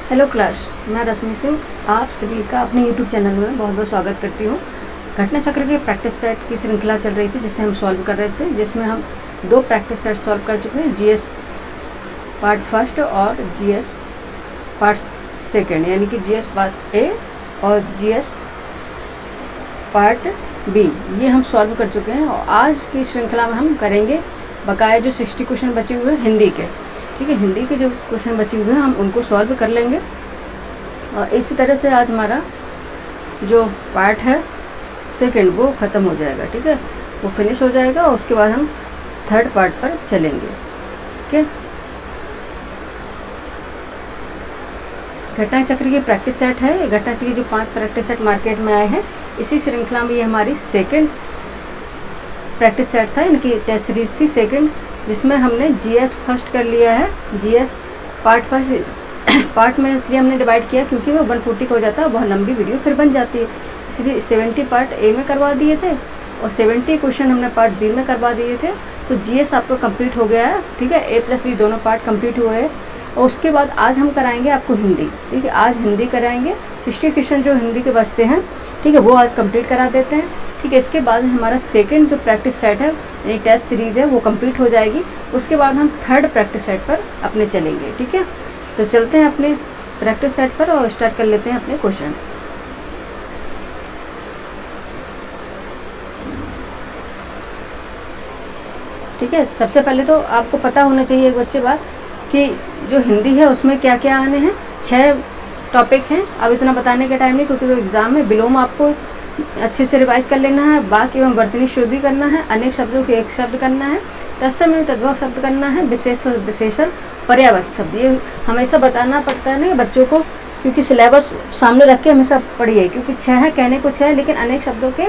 Hello class, मैं रश्मि सिंह आप सभी का अपने यूट्यूब चैनल में बहुत बहुत स्वागत करती हूँ। घटना चक्र के प्रैक्टिस सेट की श्रृंखला चल रही थी जिसे हम सॉल्व कर रहे थे, जिसमें हम 2 प्रैक्टिस सेट सॉल्व कर चुके हैं, जीएस पार्ट फर्स्ट और जीएस पार्ट सेकंड, यानी कि जीएस पार्ट ए और जीएस पार्ट बी, ये हम सॉल्व कर चुके हैं। और आज की श्रृंखला में हम करेंगे बकाया जो 60 क्वेश्चन बचे हुए हैं हिंदी के। ठीक है, हिंदी के जो क्वेश्चन बचे हुए हैं हम उनको सॉल्व कर लेंगे। और इसी तरह से आज हमारा जो पार्ट है सेकंड वो ख़त्म हो जाएगा। ठीक है, वो फिनिश हो जाएगा और उसके बाद हम थर्ड पार्ट पर चलेंगे। ठीक है, घटना चक्र की प्रैक्टिस सेट है। घटना चक्र की जो 5 प्रैक्टिस सेट मार्केट में आए हैं, इसी श्रृंखला में ये हमारी सेकंड प्रैक्टिस सेट था, इनकी टेस्ट सीरीज थी सेकंड, जिसमें हमने जीएस फर्स्ट कर लिया है। जीएस पार्ट फर्स्ट पार्ट में इसलिए हमने डिवाइड किया क्योंकि वो 140 का हो जाता है, बहुत लंबी वीडियो फिर बन जाती है, इसलिए 70 पार्ट ए में करवा दिए थे और 70 क्वेश्चन हमने पार्ट बी में करवा दिए थे। तो जीएस आपको कंप्लीट हो गया है। ठीक है, ए प्लस बी दोनों पार्ट कंप्लीट हुए हैं। और उसके बाद आज हम कराएंगे आपको हिंदी। ठीक है, आज हिंदी कराएंगे, 60 क्वेश्चन जो हिंदी के बचते हैं, ठीक है, वो आज कंप्लीट करा देते हैं। ठीक है, इसके बाद हमारा सेकंड जो प्रैक्टिस सेट है, यानी टेस्ट सीरीज़ है, वो कंप्लीट हो जाएगी। उसके बाद हम थर्ड प्रैक्टिस सेट पर अपने चलेंगे। ठीक है, तो चलते हैं अपने प्रैक्टिस सेट पर और स्टार्ट कर लेते हैं अपने क्वेश्चन। ठीक है, सबसे पहले तो आपको पता होना चाहिए एक बच्चे बात कि जो हिंदी है उसमें क्या क्या आने हैं। 6 टॉपिक हैं। अब इतना बताने का टाइम नहीं, क्योंकि जो एग्ज़ाम में विलोम आपको अच्छे से रिवाइज कर लेना है, वाक्य एवं वर्तनी शुद्धि करना है, अनेक शब्दों के एक शब्द करना है, तत्सम एवं तद्भव शब्द करना है, विशेष और विशेषण, पर्यायवाची शब्द। ये हमेशा बताना पड़ता है ना बच्चों को, क्योंकि सिलेबस सामने रख के हमेशा पढ़िए, क्योंकि 6 है, कहने को 6 है, लेकिन अनेक शब्दों के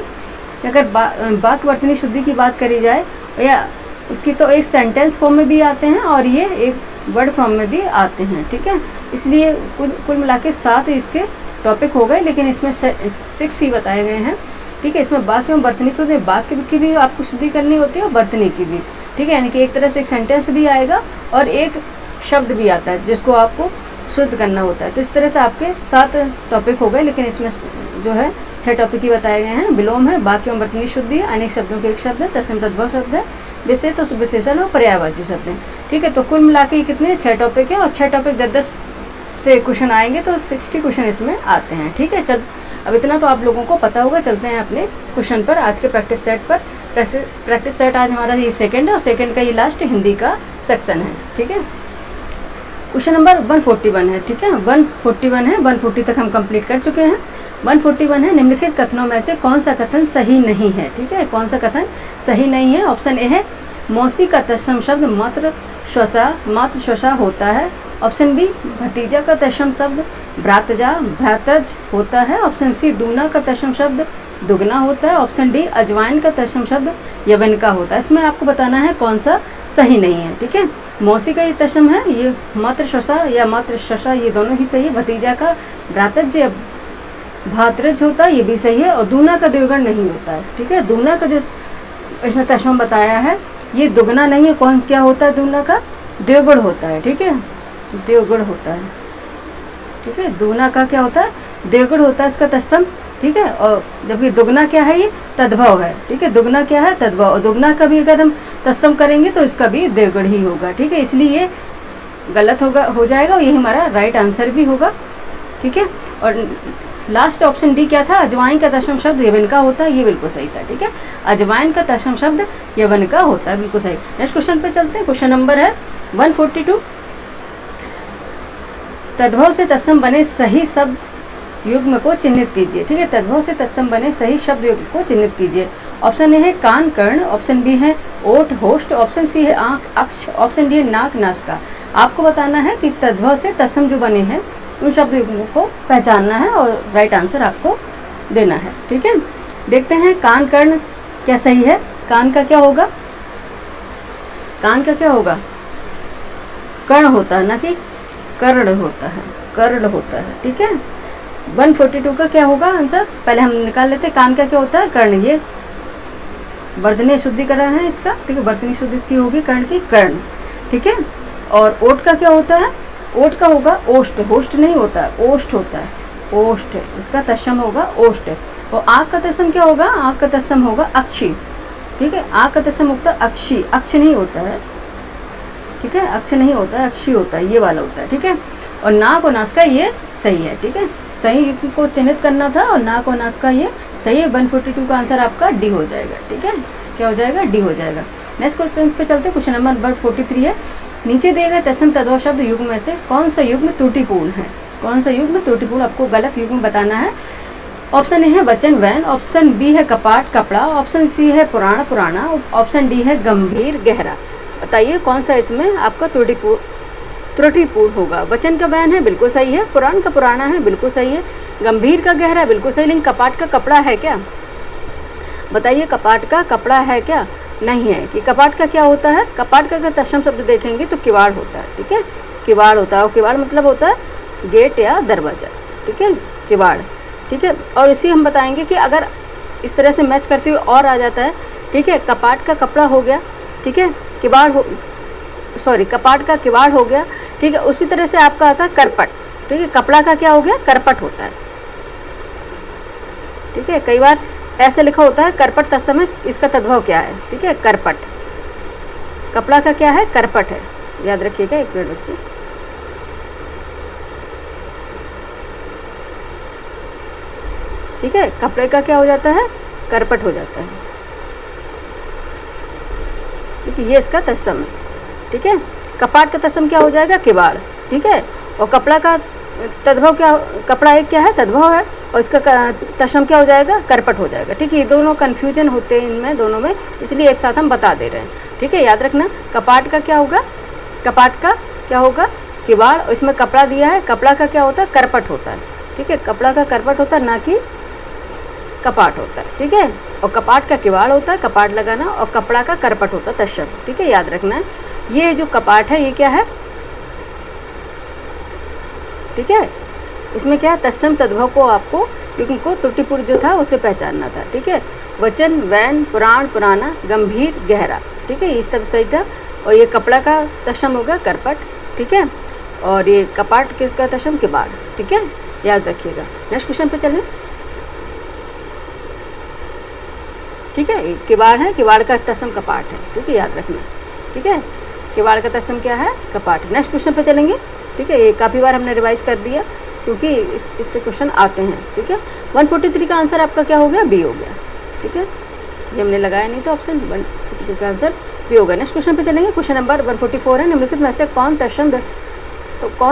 अगर वाक्य वर्तनी शुद्धि की बात करी जाए या उसकी, तो एक सेंटेंस फॉर्म में भी आते हैं और ये एक वर्ड फॉर्म में भी आते हैं। ठीक है, इसलिए कुल मिला के 7 इसके टॉपिक हो गए, लेकिन इसमें 6 ही बताए गए हैं। ठीक है, इसमें वाक्य एवं वर्तनी शुद्धि, वाक्य की भी आपको शुद्धि करनी होती है और वर्तनी की भी। ठीक है, यानी कि एक तरह से एक सेंटेंस भी आएगा और एक शब्द भी आता है जिसको आपको शुद्ध करना होता है। तो इस तरह से आपके 7 टॉपिक हो गए, लेकिन इसमें जो है 6 टॉपिक ही बताए गए हैं। विलोम है, वाक्य एवं वर्तनी शुद्धि है, अनेक शब्दों के एक शब्द है, तत्सम तद्भव शब्द है, विशेष और विशेषण और पर्यायवाची शब्द है। ठीक है, तो कुल मिला के कितने 6 टॉपिक है और 6 टॉपिक 10-10 से क्वेश्चन आएंगे, तो 60 क्वेश्चन इसमें आते हैं। ठीक है, चल अब इतना तो आप लोगों को पता होगा। चलते हैं अपने क्वेश्चन पर, आज के प्रैक्टिस सेट पर। प्रैक्टिस सेट आज हमारा ये सेकंड है और सेकंड का ये लास्ट हिंदी का सेक्शन है। ठीक है, क्वेश्चन नंबर 141 है। ठीक है, 141 है, 140 तक हम कंप्लीट कर चुके हैं। 141 है, निम्नलिखित कथनों में से कौन सा कथन सही नहीं है। ठीक है, कौन सा कथन सही नहीं है। ऑप्शन ए है मौसी का तत्सम शब्द मात्र श्वसा होता है। ऑप्शन बी भतीजा का तत्सम शब्द भ्रातृज होता है। ऑप्शन सी दूना का तत्सम शब्द दुगना होता है। ऑप्शन डी अजवाइन का तत्सम शब्द यवन का होता है। इसमें आपको बताना है कौन सा सही नहीं है। ठीक है, मौसी का ये तत्सम है, ये मात्र श्वसा या मात्र श्वसा, ये दोनों ही सही है। भतीजा का भ्रातृज या भातृज होता है, ये भी सही है। और दूना का द्विगुण नहीं होता है। ठीक है, दूना का जो इसमें तत्सम बताया है ये दुगना नहीं है। कौन क्या होता है दूना का? द्विगुण होता है। ठीक है, द्विगुण होता है। ठीक है, दूना का क्या होता है? द्विगुण होता है इसका तत्सम। ठीक है, और जबकि दुगना क्या है? ये तद्भव है। ठीक है, दुगना क्या है? तद्भव। और दुगना का भी अगर हम तत्सम करेंगे तो इसका भी द्विगुण ही होगा। ठीक है, इसलिए ये गलत हो जाएगा और यही हमारा राइट आंसर भी होगा। ठीक है, और लास्ट ऑप्शन डी क्या था? अजवाइन का तत्सम शब्द यवन का होता है, ये बिल्कुल सही था। ठीक है, अजवाइन का तत्सम शब्द यवन का होता है, बिल्कुल सही। नेक्स्ट क्वेश्चन पे चलते हैं। क्वेश्चन नंबर है 142। तद्भव से तत्सम बने सही शब्द युग्म को चिन्हित कीजिए। ठीक है, तद्भव से तत्सम बने सही शब्द युग्म को चिन्हित कीजिए। ऑप्शन ए है कान कर्ण, ऑप्शन बी है ओठ होष्ट, ऑप्शन सी है आंख अक्ष, ऑप्शन डी है नाक नासिका। आपको बताना है कि तद्भव से तत्सम जो बने हैं उन शब्द युग्मों को पहचानना है और राइट आंसर आपको देना है। ठीक है, देखते हैं कान कर्ण क्या सही है। कान का क्या होगा? कान का क्या होगा? कर्ण होता है, ना कि कर्ण होता है, कर्ण होता है। ठीक है, 142 का क्या होगा आंसर? पहले हम निकाल लेते हैं। कान का क्या होता है? कर्ण। ये वर्तनी शुद्धिकरण है इसका। ठीक है, वर्तनी शुद्धि इसकी होगी कर्ण की, कर्ण। ठीक है, और ओठ का क्या होता है? ओट का होगा ओष्ट, होस्ट नहीं होता है, ओष्ट होता है, ओष्ट। इसका तत्सम होगा ओष्ट। और आग का तत्सम क्या होगा? आग का तत्सम होगा अक्षी, ठीक है। आग का तत्सम होता है अक्षी, अक्ष नहीं होता है, ठीक है, अक्ष नहीं होता है, अक्षी होता है, ये वाला होता है, ठीक है। और नाक और नासिका ये सही है, ठीक है, सही को चिन्हित करना था और नाक और नासिका ये सही है। 142 का आंसर आपका डी हो जाएगा, ठीक है, क्या हो जाएगा? डी हो जाएगा। नेक्स्ट क्वेश्चन पे चलते हैं। क्वेश्चन नंबर 43 है, नीचे दिए गए तत्सम तद्भव शब्द युग्म में से कौन सा युग्म त्रुटिपूर्ण है? कौन सा युग्म त्रुटिपूर्ण? आपको गलत युग्म बताना है। ऑप्शन ए है वचन वैन, ऑप्शन बी है कपाट कपड़ा, ऑप्शन सी है पुराण पुराना, ऑप्शन डी है गंभीर गहरा। बताइए कौन सा इसमें आपका त्रुटिपूर्ण होगा? वचन का वैन है, बिल्कुल सही है। पुराण का पुराना है, बिल्कुल सही है। गंभीर का गहरा, बिल्कुल सही। लेकिन कपाट का कपड़ा है क्या? बताइए कपाट का कपड़ा है क्या? नहीं है। कि कपाट का क्या होता है? कपाट का अगर तत्सम शब्द देखेंगे तो किवाड़ होता है, ठीक है, किवाड़ होता है। और किवाड़ मतलब होता है गेट या दरवाजा, ठीक है, किवाड़, ठीक है। और इसी हम बताएंगे कि अगर इस तरह से मैच करते हुए और आ जाता है, ठीक है, कपाट का कपड़ा हो गया, ठीक है, किवाड़ हो, सॉरी, कपाट का किवाड़ हो गया, ठीक है। उसी तरह से आपका आता है करपट, ठीक है, कपड़ा का क्या हो गया? करपट होता है, ठीक है। कई बार ऐसे लिखा होता है करपट तत्सम है, इसका तद्भव क्या है? ठीक है, करपट। कपड़ा का क्या है? करपट है, याद रखिएगा। एक मिनट बच्चे, ठीक है, कपड़े का क्या हो जाता है? करपट हो जाता है, ठीक है, ये इसका तत्सम है, ठीक है। कपाट का तत्सम क्या हो जाएगा? किवाड़, ठीक है। और कपड़ा का तद्भव क्या? कपड़ा एक क्या है? तद्भव है। और इसका तत्सम क्या हो जाएगा? करपट हो जाएगा, ठीक है। ये दोनों कन्फ्यूजन होते हैं इनमें दोनों में, इसलिए एक साथ हम बता दे रहे हैं, ठीक है, याद रखना। कपाट का क्या होगा? कपाट का क्या होगा? किवाड़। और इसमें कपड़ा दिया है, कपड़ा का क्या होता है? करपट होता है, ठीक है, कपड़ा का करपट होता है, ना कि कपाट होता है, ठीक है। और कपाट का किवाड़ होता है, कपाट लगाना, और कपड़ा का करपट होता है, तत्सम, ठीक है, याद रखना है। ये जो कपाट है ये क्या है? ठीक है, इसमें क्या है? तत्सम तद्भव को आपको युग्म को त्रुटिपूर्ण जो था उसे पहचानना था, ठीक है। वचन वैन, पुराण पुराना, गंभीर गहरा, ठीक है, इस तरह सही था। और ये कपड़ा का तत्सम होगा करपट, ठीक है। और ये कपाट किसका तत्सम? किवाड़, ठीक है, याद रखिएगा। नेक्स्ट क्वेश्चन पे चलें, ठीक है। किवाड़ है, किवाड़ का तत्सम कपाट है, ठीक है, याद रखना, ठीक है। किवाड़ का तत्सम क्या है? कपाट। नेक्स्ट क्वेश्चन पे चलेंगे, ठीक है। ये काफ़ी बार हमने रिवाइज कर दिया क्योंकि इससे क्वेश्चन आते हैं, ठीक है। 143 का आंसर आपका क्या हो गया? बी हो गया, ठीक है, ये हमने लगाया नहीं तो ऑप्शन 143 का आंसर बी हो गया। नेक्स्ट क्वेश्चन पे चलेंगे। क्वेश्चन नंबर 144 है, निम्नलिखित में से कौन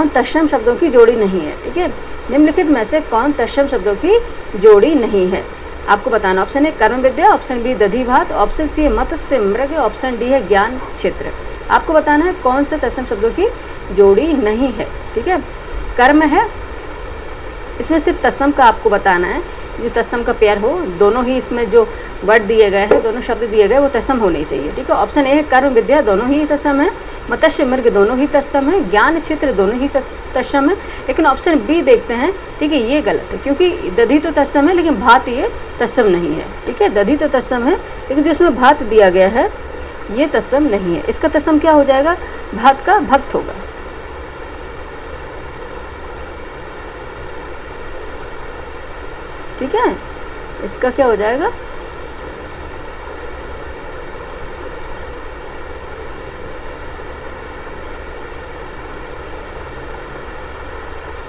तत्सम शब्दों की जोड़ी नहीं है? ठीक है, निम्नलिखित में से कौन तत्सम शब्दों की जोड़ी नहीं है? आपको बताना। ऑप्शन ए कर्म विद्या, ऑप्शन बी दधि भात, ऑप्शन सी मत्स्य मृग, ऑप्शन डी है ज्ञान क्षेत्र। आपको बताना है कौन से तत्सम शब्दों की जोड़ी नहीं है, ठीक है। कर्म है, इसमें सिर्फ तत्सम का आपको बताना है, जो तत्सम का पेयर हो, दोनों ही इसमें जो वर्ड दिए गए हैं, दोनों शब्द दिए गए वो तत्सम होने चाहिए, ठीक है। ऑप्शन ए है कर्म विद्या, दोनों ही तत्सम है, मत्स्य मृग दोनों ही तत्सम है, ज्ञान क्षेत्र दोनों ही तत्सम है। लेकिन ऑप्शन बी देखते हैं, ठीक है, ये गलत है क्योंकि दधि तो तत्सम है लेकिन भात ये तत्सम नहीं है, ठीक है। दधि तो तत्सम है लेकिन जो इसमें भात दिया गया है ये तत्सम नहीं है। इसका तत्सम क्या हो जाएगा? भात का भक्त होगा, ठीक है। इसका क्या हो जाएगा?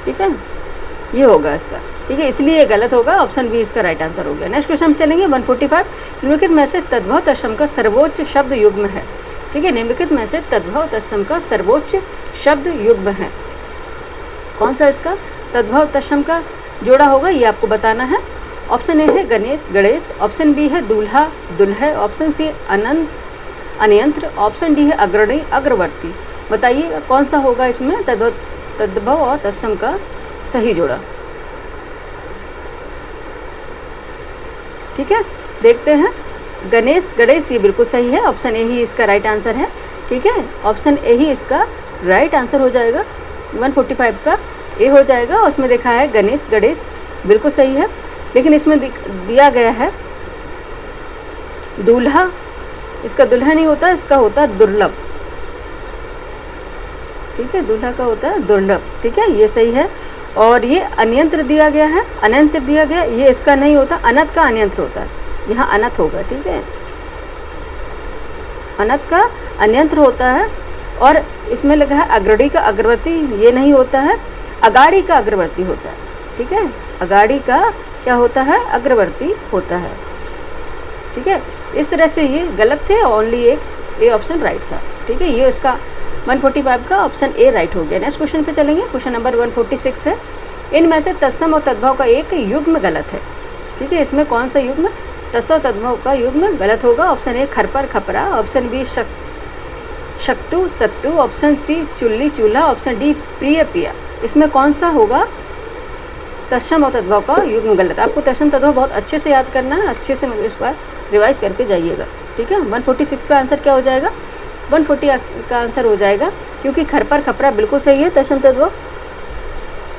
ठीक है, ये होगा इसका, ठीक है, इसलिए ये गलत होगा। ऑप्शन बी इसका राइट आंसर हो गया। नेक्स्ट क्वेश्चन हम चलेंगे 145। निम्नलिखित में से तद्भव तत्सम का सर्वोच्च शब्द युग्म है, ठीक है। निम्नलिखित में से तद्भव तत्सम का सर्वोच्च शब्द युग्म है, कौन सा इसका तद्भव तत्सम का जोड़ा होगा ये आपको बताना है। ऑप्शन ए है गणेश गणेश, ऑप्शन बी है दूल्हा दुल्हे, ऑप्शन सी अनंत अनियंत्र, ऑप्शन डी है अग्रणी अग्रवर्ती। बताइए कौन सा होगा इसमें तद्भव और तत्सम का सही जोड़ा, ठीक है। देखते हैं, गणेश गणेश ये बिल्कुल सही है, ऑप्शन ए ही इसका राइट आंसर है, ठीक है। ऑप्शन ए ही इसका राइट आंसर हो जाएगा, 145 का ए हो जाएगा। और उसमें देखा है गणेश गणेश बिल्कुल सही है, लेकिन इसमें दिया गया है दूल्हा, इसका दुल्हा नहीं होता, इसका होता दुर्लभ, ठीक है, दूल्हा का होता है दुर्लभ, ठीक है, ये सही है। और ये अनियंत्र दिया गया है, अनंत्र दिया गया, ये इसका नहीं होता, अनंत का अनियंत्र होता है, यहाँ अनंत होगा, ठीक है, अनंत का अनियंत्र होता है। और इसमें लगा है अग्रणी का अग्रवर्ती, ये नहीं होता है, अगाड़ी का अग्रवर्ती होता है, ठीक है, अगाड़ी का क्या होता है, अग्रवर्ती होता है, ठीक है। इस तरह से ये गलत थे, ओनली एक ए ऑप्शन राइट था, ठीक है। ये उसका 145 का ऑप्शन ए राइट हो गया। नेक्स्ट क्वेश्चन पे चलेंगे, क्वेश्चन नंबर 146 है, इनमें से तत्सम और तद्भव का एक युग्म गलत है, ठीक है। इसमें कौन सा युग्म, तत्सम और तद्भव का युग्म गलत होगा। ऑप्शन ए खरपर खपरा, ऑप्शन बी शक्तु सत्तु, ऑप्शन सी चुल्ली चूल्हा, ऑप्शन डी प्रिय पिया। इसमें कौन सा होगा तत्सम और तद्भव का युग्म गलत। आपको तत्सम तद्भव बहुत अच्छे से याद करना है, अच्छे से इस बार रिवाइज करके जाइएगा, ठीक है। 146 का आंसर क्या हो जाएगा, 140 का आंसर हो जाएगा, क्योंकि खरपर खपरा बिल्कुल सही है तत्सम तद्भव,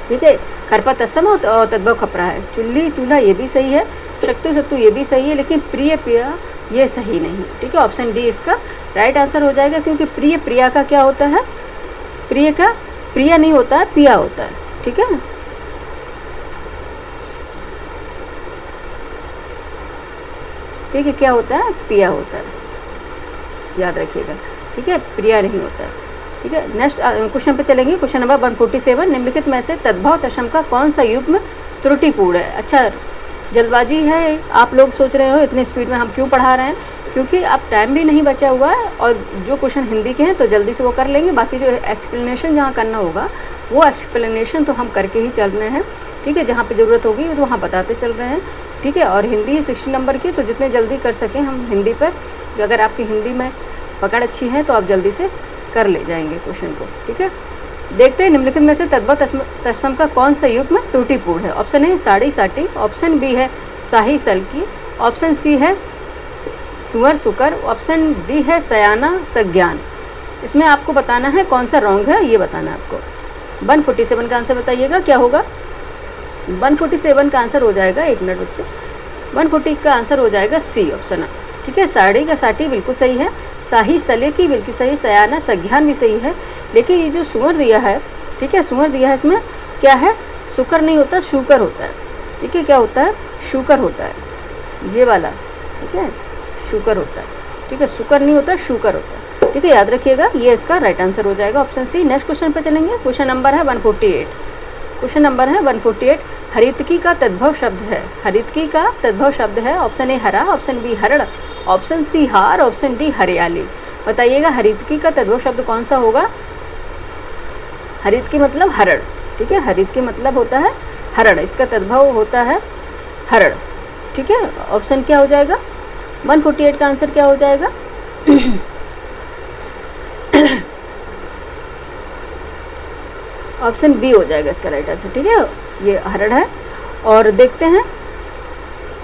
ठीक है। खरपर तत्सम और तद्भव खपरा है। चुल्ली चूल्हा ये भी सही है, शक्तु सत्तु ये भी सही है, लेकिन प्रिय पिया ये सही नहीं, ठीक है। ऑप्शन डी इसका राइट आंसर हो जाएगा, क्योंकि प्रिय प्रिया का क्या होता है, प्रिय का प्रिया नहीं होता है, पिया होता है, ठीक है। ठीक है, क्या होता है, पिया होता है, याद रखिएगा, ठीक है, प्रिया नहीं होता है, ठीक है। नेक्स्ट क्वेश्चन पे चलेंगे, क्वेश्चन नंबर 147, निम्नलिखित में से तद्भव तत्सम का कौन सा युग्म त्रुटिपूर्ण है। अच्छा, जल्दबाजी है, आप लोग सोच रहे हो इतनी स्पीड में हम क्यों पढ़ा रहे हैं, क्योंकि अब टाइम भी नहीं बचा हुआ है, और जो क्वेश्चन हिंदी के हैं तो जल्दी से वो कर लेंगे, बाकी जो एक्सप्लेनेशन जहाँ करना होगा वो एक्सप्लेनेशन तो हम करके ही चल रहे हैं, ठीक है। जहाँ पे ज़रूरत होगी तो वहाँ बताते चल रहे हैं, ठीक है। और हिंदी 60 नंबर की, तो जितने जल्दी कर सकें हम हिंदी पर, अगर आपकी हिंदी में पकड़ अच्छी है तो आप जल्दी से कर ले जाएंगे क्वेश्चन को, ठीक है। देखते हैं निम्नलिखित में से तद्भव तत्सम का कौन सा युग्म त्रुटिपूर्ण है। ऑप्शन ए साड़ी साटी, ऑप्शन बी है साही सलकी, ऑप्शन सी है सुअर सुकर, ऑप्शन डी है सयाना सज्ञान। इसमें आपको बताना है कौन सा रॉन्ग है, ये बताना है आपको। 147 का आंसर बताइएगा क्या होगा। 147 का आंसर हो जाएगा, एक मिनट बच्चे, 140 का आंसर हो जाएगा सी ऑप्शन है, ठीक है। साड़ी का साटी बिल्कुल सही है, साही सलेकी बिल्कुल सही, सयाना सज्ञान भी सही है, लेकिन ये जो सुअर दिया है, ठीक है, सुअर दिया है, इसमें क्या है, सुकर नहीं होता, शूकर होता है, ठीक है। क्या होता है, शूकर होता है, ये वाला, ठीक है, शूकर होता है, ठीक है, सुकर नहीं होता, शूकर होता है, ठीक है, याद रखिएगा, ये इसका राइट आंसर हो जाएगा, ऑप्शन सी। नेक्स्ट क्वेश्चन पे चलेंगे, क्वेश्चन नंबर है 148, क्वेश्चन नंबर है 148, हरितकी का तद्भव शब्द है, हरितकी का तद्भव शब्द है। ऑप्शन ए हरा, ऑप्शन बी हरण, ऑप्शन सी हार, ऑप्शन डी हरियाली। बताइएगा हरितकी का तद्भव शब्द कौन सा होगा। हरितकी मतलब हरण, ठीक है, हरितकी मतलब होता है हरण, इसका तद्भव होता है हरण, ठीक है। ऑप्शन क्या हो जाएगा, 148 का आंसर क्या हो जाएगा ऑप्शन बी हो जाएगा इसका राइट आंसर, ठीक है, ये हरण है। और देखते हैं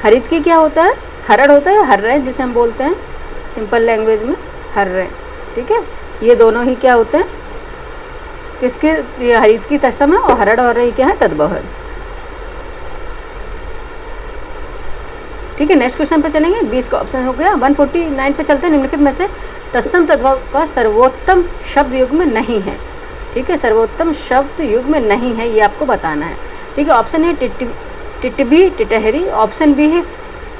हरितकी क्या होता है, हरण होता है, हर्रे जिसे हम बोलते हैं सिंपल लैंग्वेज में, हर्रे, ठीक है। ये दोनों ही क्या होते हैं, किसके, ये हरितकी तत्सम है, और हरण और ये क्या है, तद्भव है, ठीक है। नेक्स्ट क्वेश्चन पे चलेंगे, 20 का ऑप्शन हो गया। 149 पे चलते हैं, निम्नलिखित में से तत्सम तद्भव का सर्वोत्तम शब्द युग्म नहीं है, ठीक है, सर्वोत्तम शब्द युग्म नहीं है, ये आपको बताना है, ठीक है। ऑप्शन है टिटबी टिटहरी, ऑप्शन बी है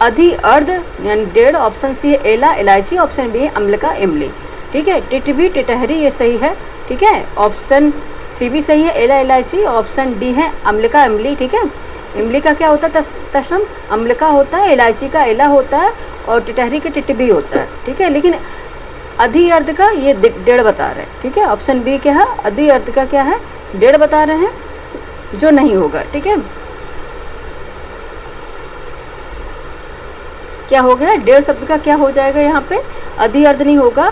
अधि अर्ध यानी डेढ़, ऑप्शन सी है एला इलायची, ऑप्शन बी है अम्लका इमली, ठीक है। टिटबी टिटहरी ये सही है, ठीक है, ऑप्शन सी भी सही है एला इलायची, ऑप्शन डी है अम्लका इमली, ठीक है। इमली का क्या होता है तत्सम, अम्लका होता है, इलायची का एला होता है, और टिटहरी का टिटबी होता है, ठीक है। लेकिन अधि अर्ध का ये डेढ़ बता रहे हैं, ठीक है। ऑप्शन बी क्या है, अधि अर्ध का क्या है, डेढ़ बता रहे हैं, जो नहीं होगा, ठीक है। क्या हो गया, डेढ़ शब्द का क्या हो जाएगा यहाँ पे, अधि अर्ध नहीं होगा,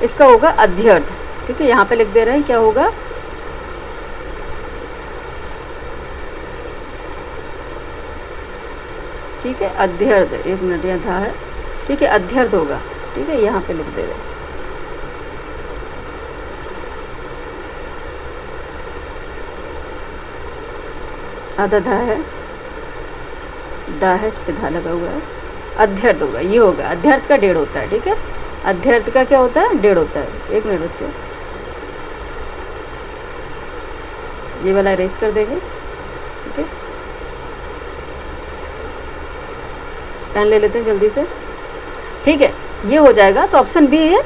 इसका होगा अध्यर्ध, ठीक है, यहाँ पे लिख दे रहे हैं क्या होगा, ठीक है, अध्यर्ध, एक मिनट यहाँ था है, ठीक है, अध्यर्ध होगा, ठीक है, यहाँ पे लिख दे रहे हैं। आधा धा है, दा है, इस पे धा लगा हुआ है, अध्यर्थ होगा, ये होगा, अध्यर्थ का डेढ़ होता है, ठीक है, अध्यर्थ का क्या होता है, डेढ़ होता है। एक मिनट बच्चों, ये वाला इरेज कर देंगे, ठीक है। पेन ले लेते हैं जल्दी से, ठीक है। ये हो जाएगा, तो ऑप्शन बी ये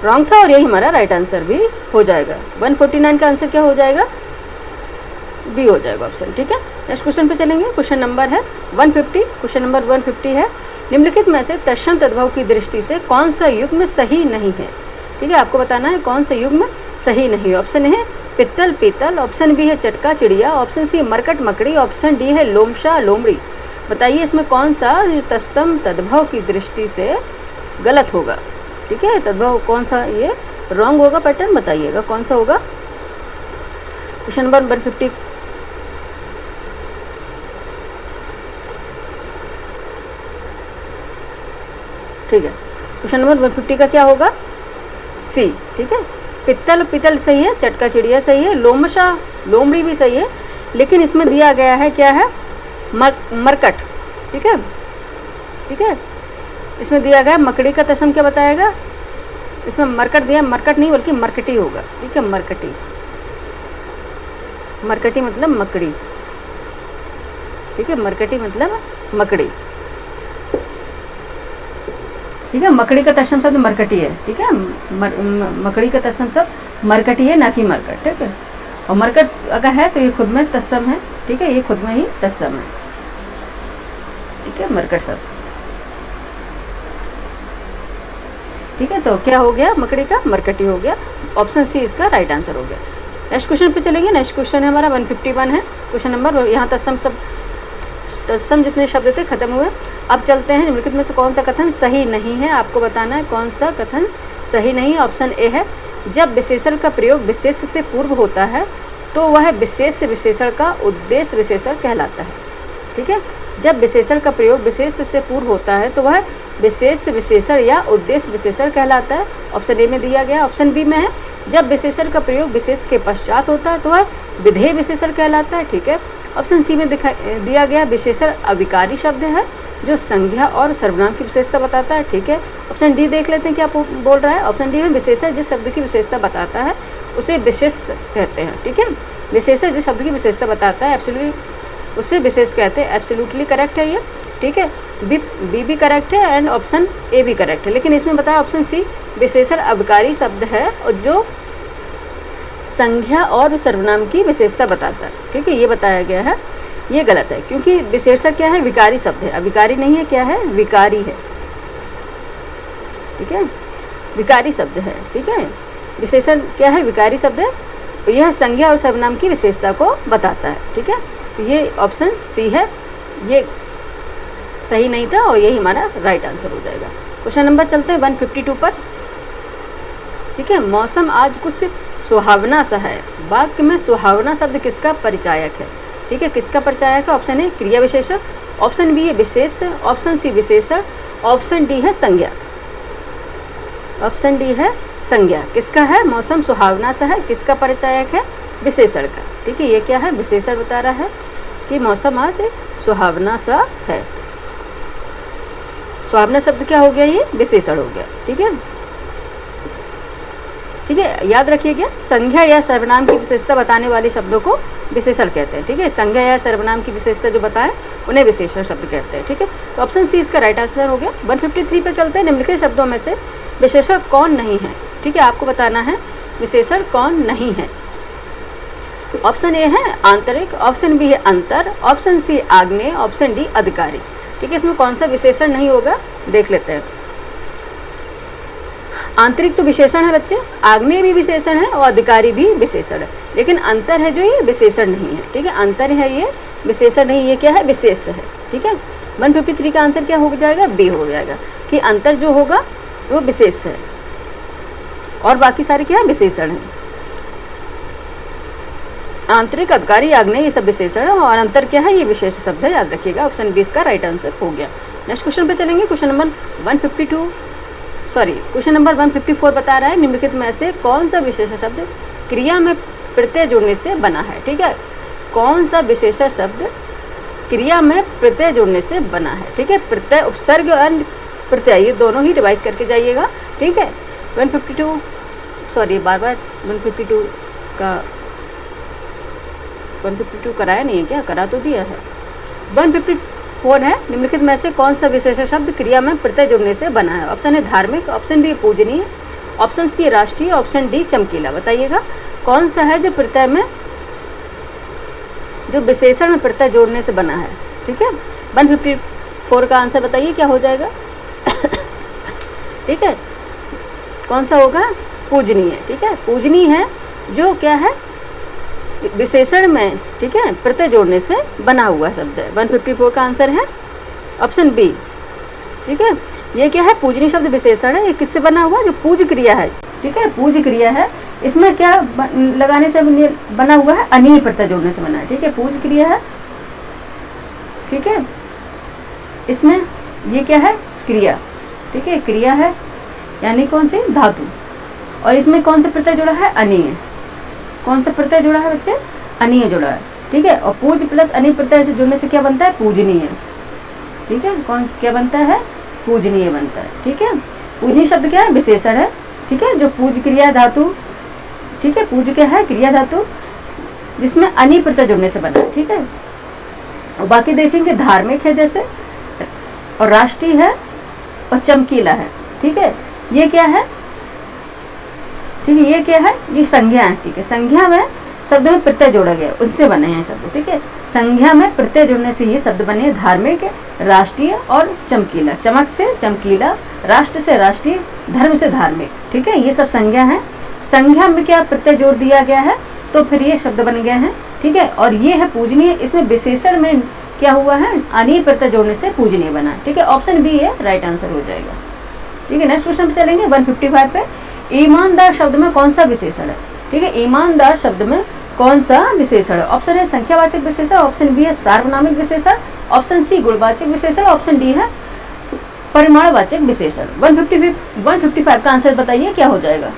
रॉन्ग था और यही हमारा राइट आंसर भी हो जाएगा। 149 का आंसर क्या हो जाएगा, बी हो जाएगा ऑप्शन, ठीक है। नेक्स्ट क्वेश्चन पे चलेंगे। क्वेश्चन नंबर है 150। क्वेश्चन नंबर 150 है, निम्नलिखित में से तत्सम तद्भव की दृष्टि से कौन सा युग्म सही नहीं है, ठीक है। आपको बताना है कौन सा युग्म सही नहीं है। ऑप्शन ए है पित्तल पीतल, ऑप्शन बी है चटका चिड़िया, ऑप्शन सी मरकट मकड़ी, ऑप्शन डी है लोमशा लोमड़ी। बताइए इसमें कौन सा तत्सम तद्भव की दृष्टि से गलत होगा, ठीक है। तद्भव कौन सा ये रॉन्ग होगा पैटर्न, बताइएगा कौन सा होगा। क्वेश्चन नंबर 150, ठीक है। क्वेश्चन नंबर 150 का क्या होगा, सी, ठीक है। पित्तल पीतल सही है, चटका चिड़िया सही है, लोमशा लोमड़ी भी सही है, लेकिन इसमें दिया गया है क्या है, मरकट, ठीक है, ठीक है। इसमें दिया गया मकड़ी का तत्सम क्या बताएगा, इसमें मरकट दिया, मरकट नहीं बल्कि मरकटी होगा, ठीक है। मरकटी, मरकटी मतलब मकड़ी, ठीक है। मरकटी मतलब मकड़ी, ठीक है। मकड़ी का तत्सम शब्द मरकटी है, ठीक है। मकड़ी का तत्सम शब्द मरकटी है, ना कि मरकट, ठीक है। और मरकट अगर है तो ये खुद में तत्सम है, ठीक है। ये खुद में ही तत्सम है, ठीक है, मरकट शब्द, ठीक है। तो क्या हो गया, मकड़ी का मरकटी हो गया, ऑप्शन सी इसका राइट आंसर हो गया। नेक्स्ट क्वेश्चन पे चलेंगे। नेक्स्ट क्वेश्चन है हमारा 151 है क्वेश्चन नंबर। यहाँ तत्सम जितने शब्द थे खत्म हुए। अब चलते हैं निम्नलिखित में से कौन सा कथन सही नहीं है। आपको बताना है कौन सा कथन सही नहीं है। ऑप्शन ए है जब विशेषण का प्रयोग विशेष से पूर्व होता है तो वह विशेष विशेषण का उद्देश्य विशेषण कहलाता है, ठीक है। जब विशेषण का प्रयोग विशेष से पूर्व होता है तो वह विशेष विशेषण या उद्देश्य विशेषण कहलाता है। ऑप्शन ए में दिया गया। ऑप्शन बी में है जब विशेषण का प्रयोग विशेष के पश्चात होता है तो वह विधेय विशेषण कहलाता है, ठीक है। ऑप्शन सी में दिया गया विशेषण अविकारी शब्द है जो संज्ञा और सर्वनाम की विशेषता बताता है, ठीक है। ऑप्शन डी देख लेते हैं क्या बोल रहा है। ऑप्शन डी में विशेषण जिस शब्द की विशेषता बताता है उसे विशेष कहते हैं, ठीक है। विशेषण जिस शब्द की विशेषता बताता है एब्सोल्यूट उसे विशेष कहते हैं। एब्सोल्यूटली करेक्ट है ये, ठीक है। बी भी करेक्ट है एंड ऑप्शन ए भी करेक्ट है, लेकिन इसमें बताया ऑप्शन सी विशेषण अविकारी शब्द है और जो संज्ञा और सर्वनाम की विशेषता बताता है, ठीक है। ये बताया गया है, ये गलत है क्योंकि विशेषण क्या है, विकारी शब्द है, अविकारी नहीं है, क्या है, विकारी है, ठीक है। विकारी शब्द है, ठीक है। विशेषण क्या है, विकारी शब्द है, तो यह संज्ञा और सर्वनाम की विशेषता को बताता है, ठीक है। तो ये ऑप्शन सी है, ये सही नहीं था और यही हमारा राइट आंसर हो जाएगा। क्वेश्चन नंबर चलते हैं 152 पर, ठीक है। मौसम आज कुछ सुहावना सा है। वाक्य में सुहावना शब्द किसका परिचायक है, ठीक है। किसका परिचायक है। ऑप्शन ए क्रिया विशेषण, ऑप्शन बी है विशेष, ऑप्शन सी विशेषण, ऑप्शन डी है संज्ञा। ऑप्शन डी है संज्ञा। किसका है, मौसम सुहावना सा है, किसका परिचायक है, विशेषण का, ठीक है। ये क्या है, विशेषण बता रहा है कि मौसम आज सुहावना सा है। सुहावना शब्द क्या हो गया, ये विशेषण हो गया, ठीक है, ठीक है। याद रखिएगा संज्ञा या सर्वनाम की विशेषता बताने वाले शब्दों को विशेषण कहते हैं, ठीक है। संज्ञा या सर्वनाम की विशेषता जो बताएं उन्हें विशेषण शब्द कहते हैं, ठीक है। तो ऑप्शन सी इसका राइट आंसर हो गया। 153 पे चलते हैं। निम्नलिखित शब्दों में से विशेषण कौन नहीं है, ठीक है। आपको बताना है विशेषण कौन नहीं है। ऑप्शन ए है आंतरिक, ऑप्शन बी है अंतर, ऑप्शन सी आग्नेय, ऑप्शन डी अधिकारी, ठीक है। इसमें कौन सा विशेषण नहीं होगा देख लेते हैं। आंतरिक तो विशेषण है बच्चे, आग्नेय भी विशेषण है और अधिकारी भी विशेषण है, लेकिन अंतर है जो ये विशेषण नहीं है, ठीक है। अंतर है ये विशेषण नहीं, ये क्या है, विशेष है, ठीक है। 153 का आंसर क्या हो जाएगा, बी हो जाएगा कि अंतर जो होगा वो विशेष है और बाकी सारे क्या है, विशेषण है। आंतरिक अधिकारी आग्नेय ये सब विशेषण है और अंतर क्या है, ये विशेष शब्द है, याद रखिएगा। ऑप्शन 20 का राइट आंसर हो गया। नेक्स्ट क्वेश्चन पे चलेंगे। क्वेश्चन नंबर 154 बता रहा है निम्नलिखित में से कौन सा विशेष शब्द क्रिया में प्रत्यय जोड़ने से बना है, ठीक है। कौन सा विशेष शब्द क्रिया में प्रत्यय जोड़ने से बना है, ठीक है। प्रत्यय उपसर्ग और प्रत्यय ये दोनों ही रिवाइज करके जाइएगा, ठीक है। 152 बार 152 का 152 कराया नहीं है क्या? करा तो दिया है। 154 है, निम्नलिखित में से कौन सा विशेषण शब्द क्रिया में प्रत्यय जुड़ने से बना है? ऑप्शन है धार्मिक, ऑप्शन बी पूजनीय, ऑप्शन सी राष्ट्रीय, ऑप्शन डी चमकीला। बताइएगा कौन सा है जो प्रत्यय में, जो विशेषण में प्रत्यय जोड़ने से बना है। ठीक है, 154 का आंसर बताइए क्या हो जाएगा। ठीक है, कौन सा होगा? पूजनीय। ठीक है, पूजनीय है जो क्या है, विशेषण में, ठीक है, प्रत्यय जोड़ने से बना हुआ शब्द है। 154 का आंसर है ऑप्शन बी। ठीक है, ये क्या है? पूजनीय शब्द विशेषण है। ये किससे बना हुआ? जो पूज क्रिया है। ठीक है, पूज क्रिया है, इसमें क्या लगाने से बना हुआ है? अनीय प्रत्यय जोड़ने से बना है। ठीक है, पूज क्रिया है। ठीक है, इसमें ये क्या है? क्रिया। ठीक है, क्रिया है यानी कौन सी? धातु। और इसमें कौन सा प्रत्यय जुड़ा है? अनीय। कौन सा प्रत्यय जुड़ा है बच्चे? अनीय जुड़ा है। ठीक है, और पूज प्लस अनीय प्रत्यय से जुड़ने से क्या बनता है? पूजनीय। ठीक है, कौन क्या बनता है? पूजनीय बनता है। ठीक है, पूजनीय शब्द क्या है? विशेषण है। ठीक है, जो पूज क्रिया धातु, ठीक है, पूज क्या है? क्रिया धातु जिसमें अनीय प्रत्यय जुड़ने से बना है। ठीक है, और बाकी देखेंगे धार्मिक है जैसे, और राष्ट्रीय है, और चमकीला है। ठीक है, ये क्या है? ठीक है, ये क्या है? ये संज्ञा है। ठीक है, संज्ञा में शब्द में प्रत्यय जोड़ा गया, उससे बने हैं शब्द। ठीक है, संज्ञा में प्रत्यय जोड़ने से ये शब्द बने हैं धार्मिक, राष्ट्रीय और चमकीला। चमक से चमकीला, राष्ट्र से राष्ट्रीय, धर्म से धार्मिक। ठीक है, ये सब संज्ञा है। संज्ञा में क्या प्रत्यय जोड़ दिया गया है तो फिर ये शब्द बन गए हैं। ठीक है, और ये है पूजनीय, इसमें विशेषण में क्या हुआ है? अनीय प्रत्यय जोड़ने से पूजनीय बना है। ठीक है, ऑप्शन बी है राइट आंसर हो जाएगा। ठीक है, नेक्स्ट क्वेश्चन पे चलेंगे 155 पे। ईमानदार शब्द में कौन सा विशेषण है? ठीक है, ईमानदार शब्द में कौन सा विशेषण है? ऑप्शन है संख्यावाचक विशेषण, ऑप्शन बी है सार्वनामिक विशेषण, ऑप्शन सी गुणवाचक विशेषण, ऑप्शन डी है परिमाणवाचक विशेषण। 155 का आंसर बताइए क्या हो जाएगा।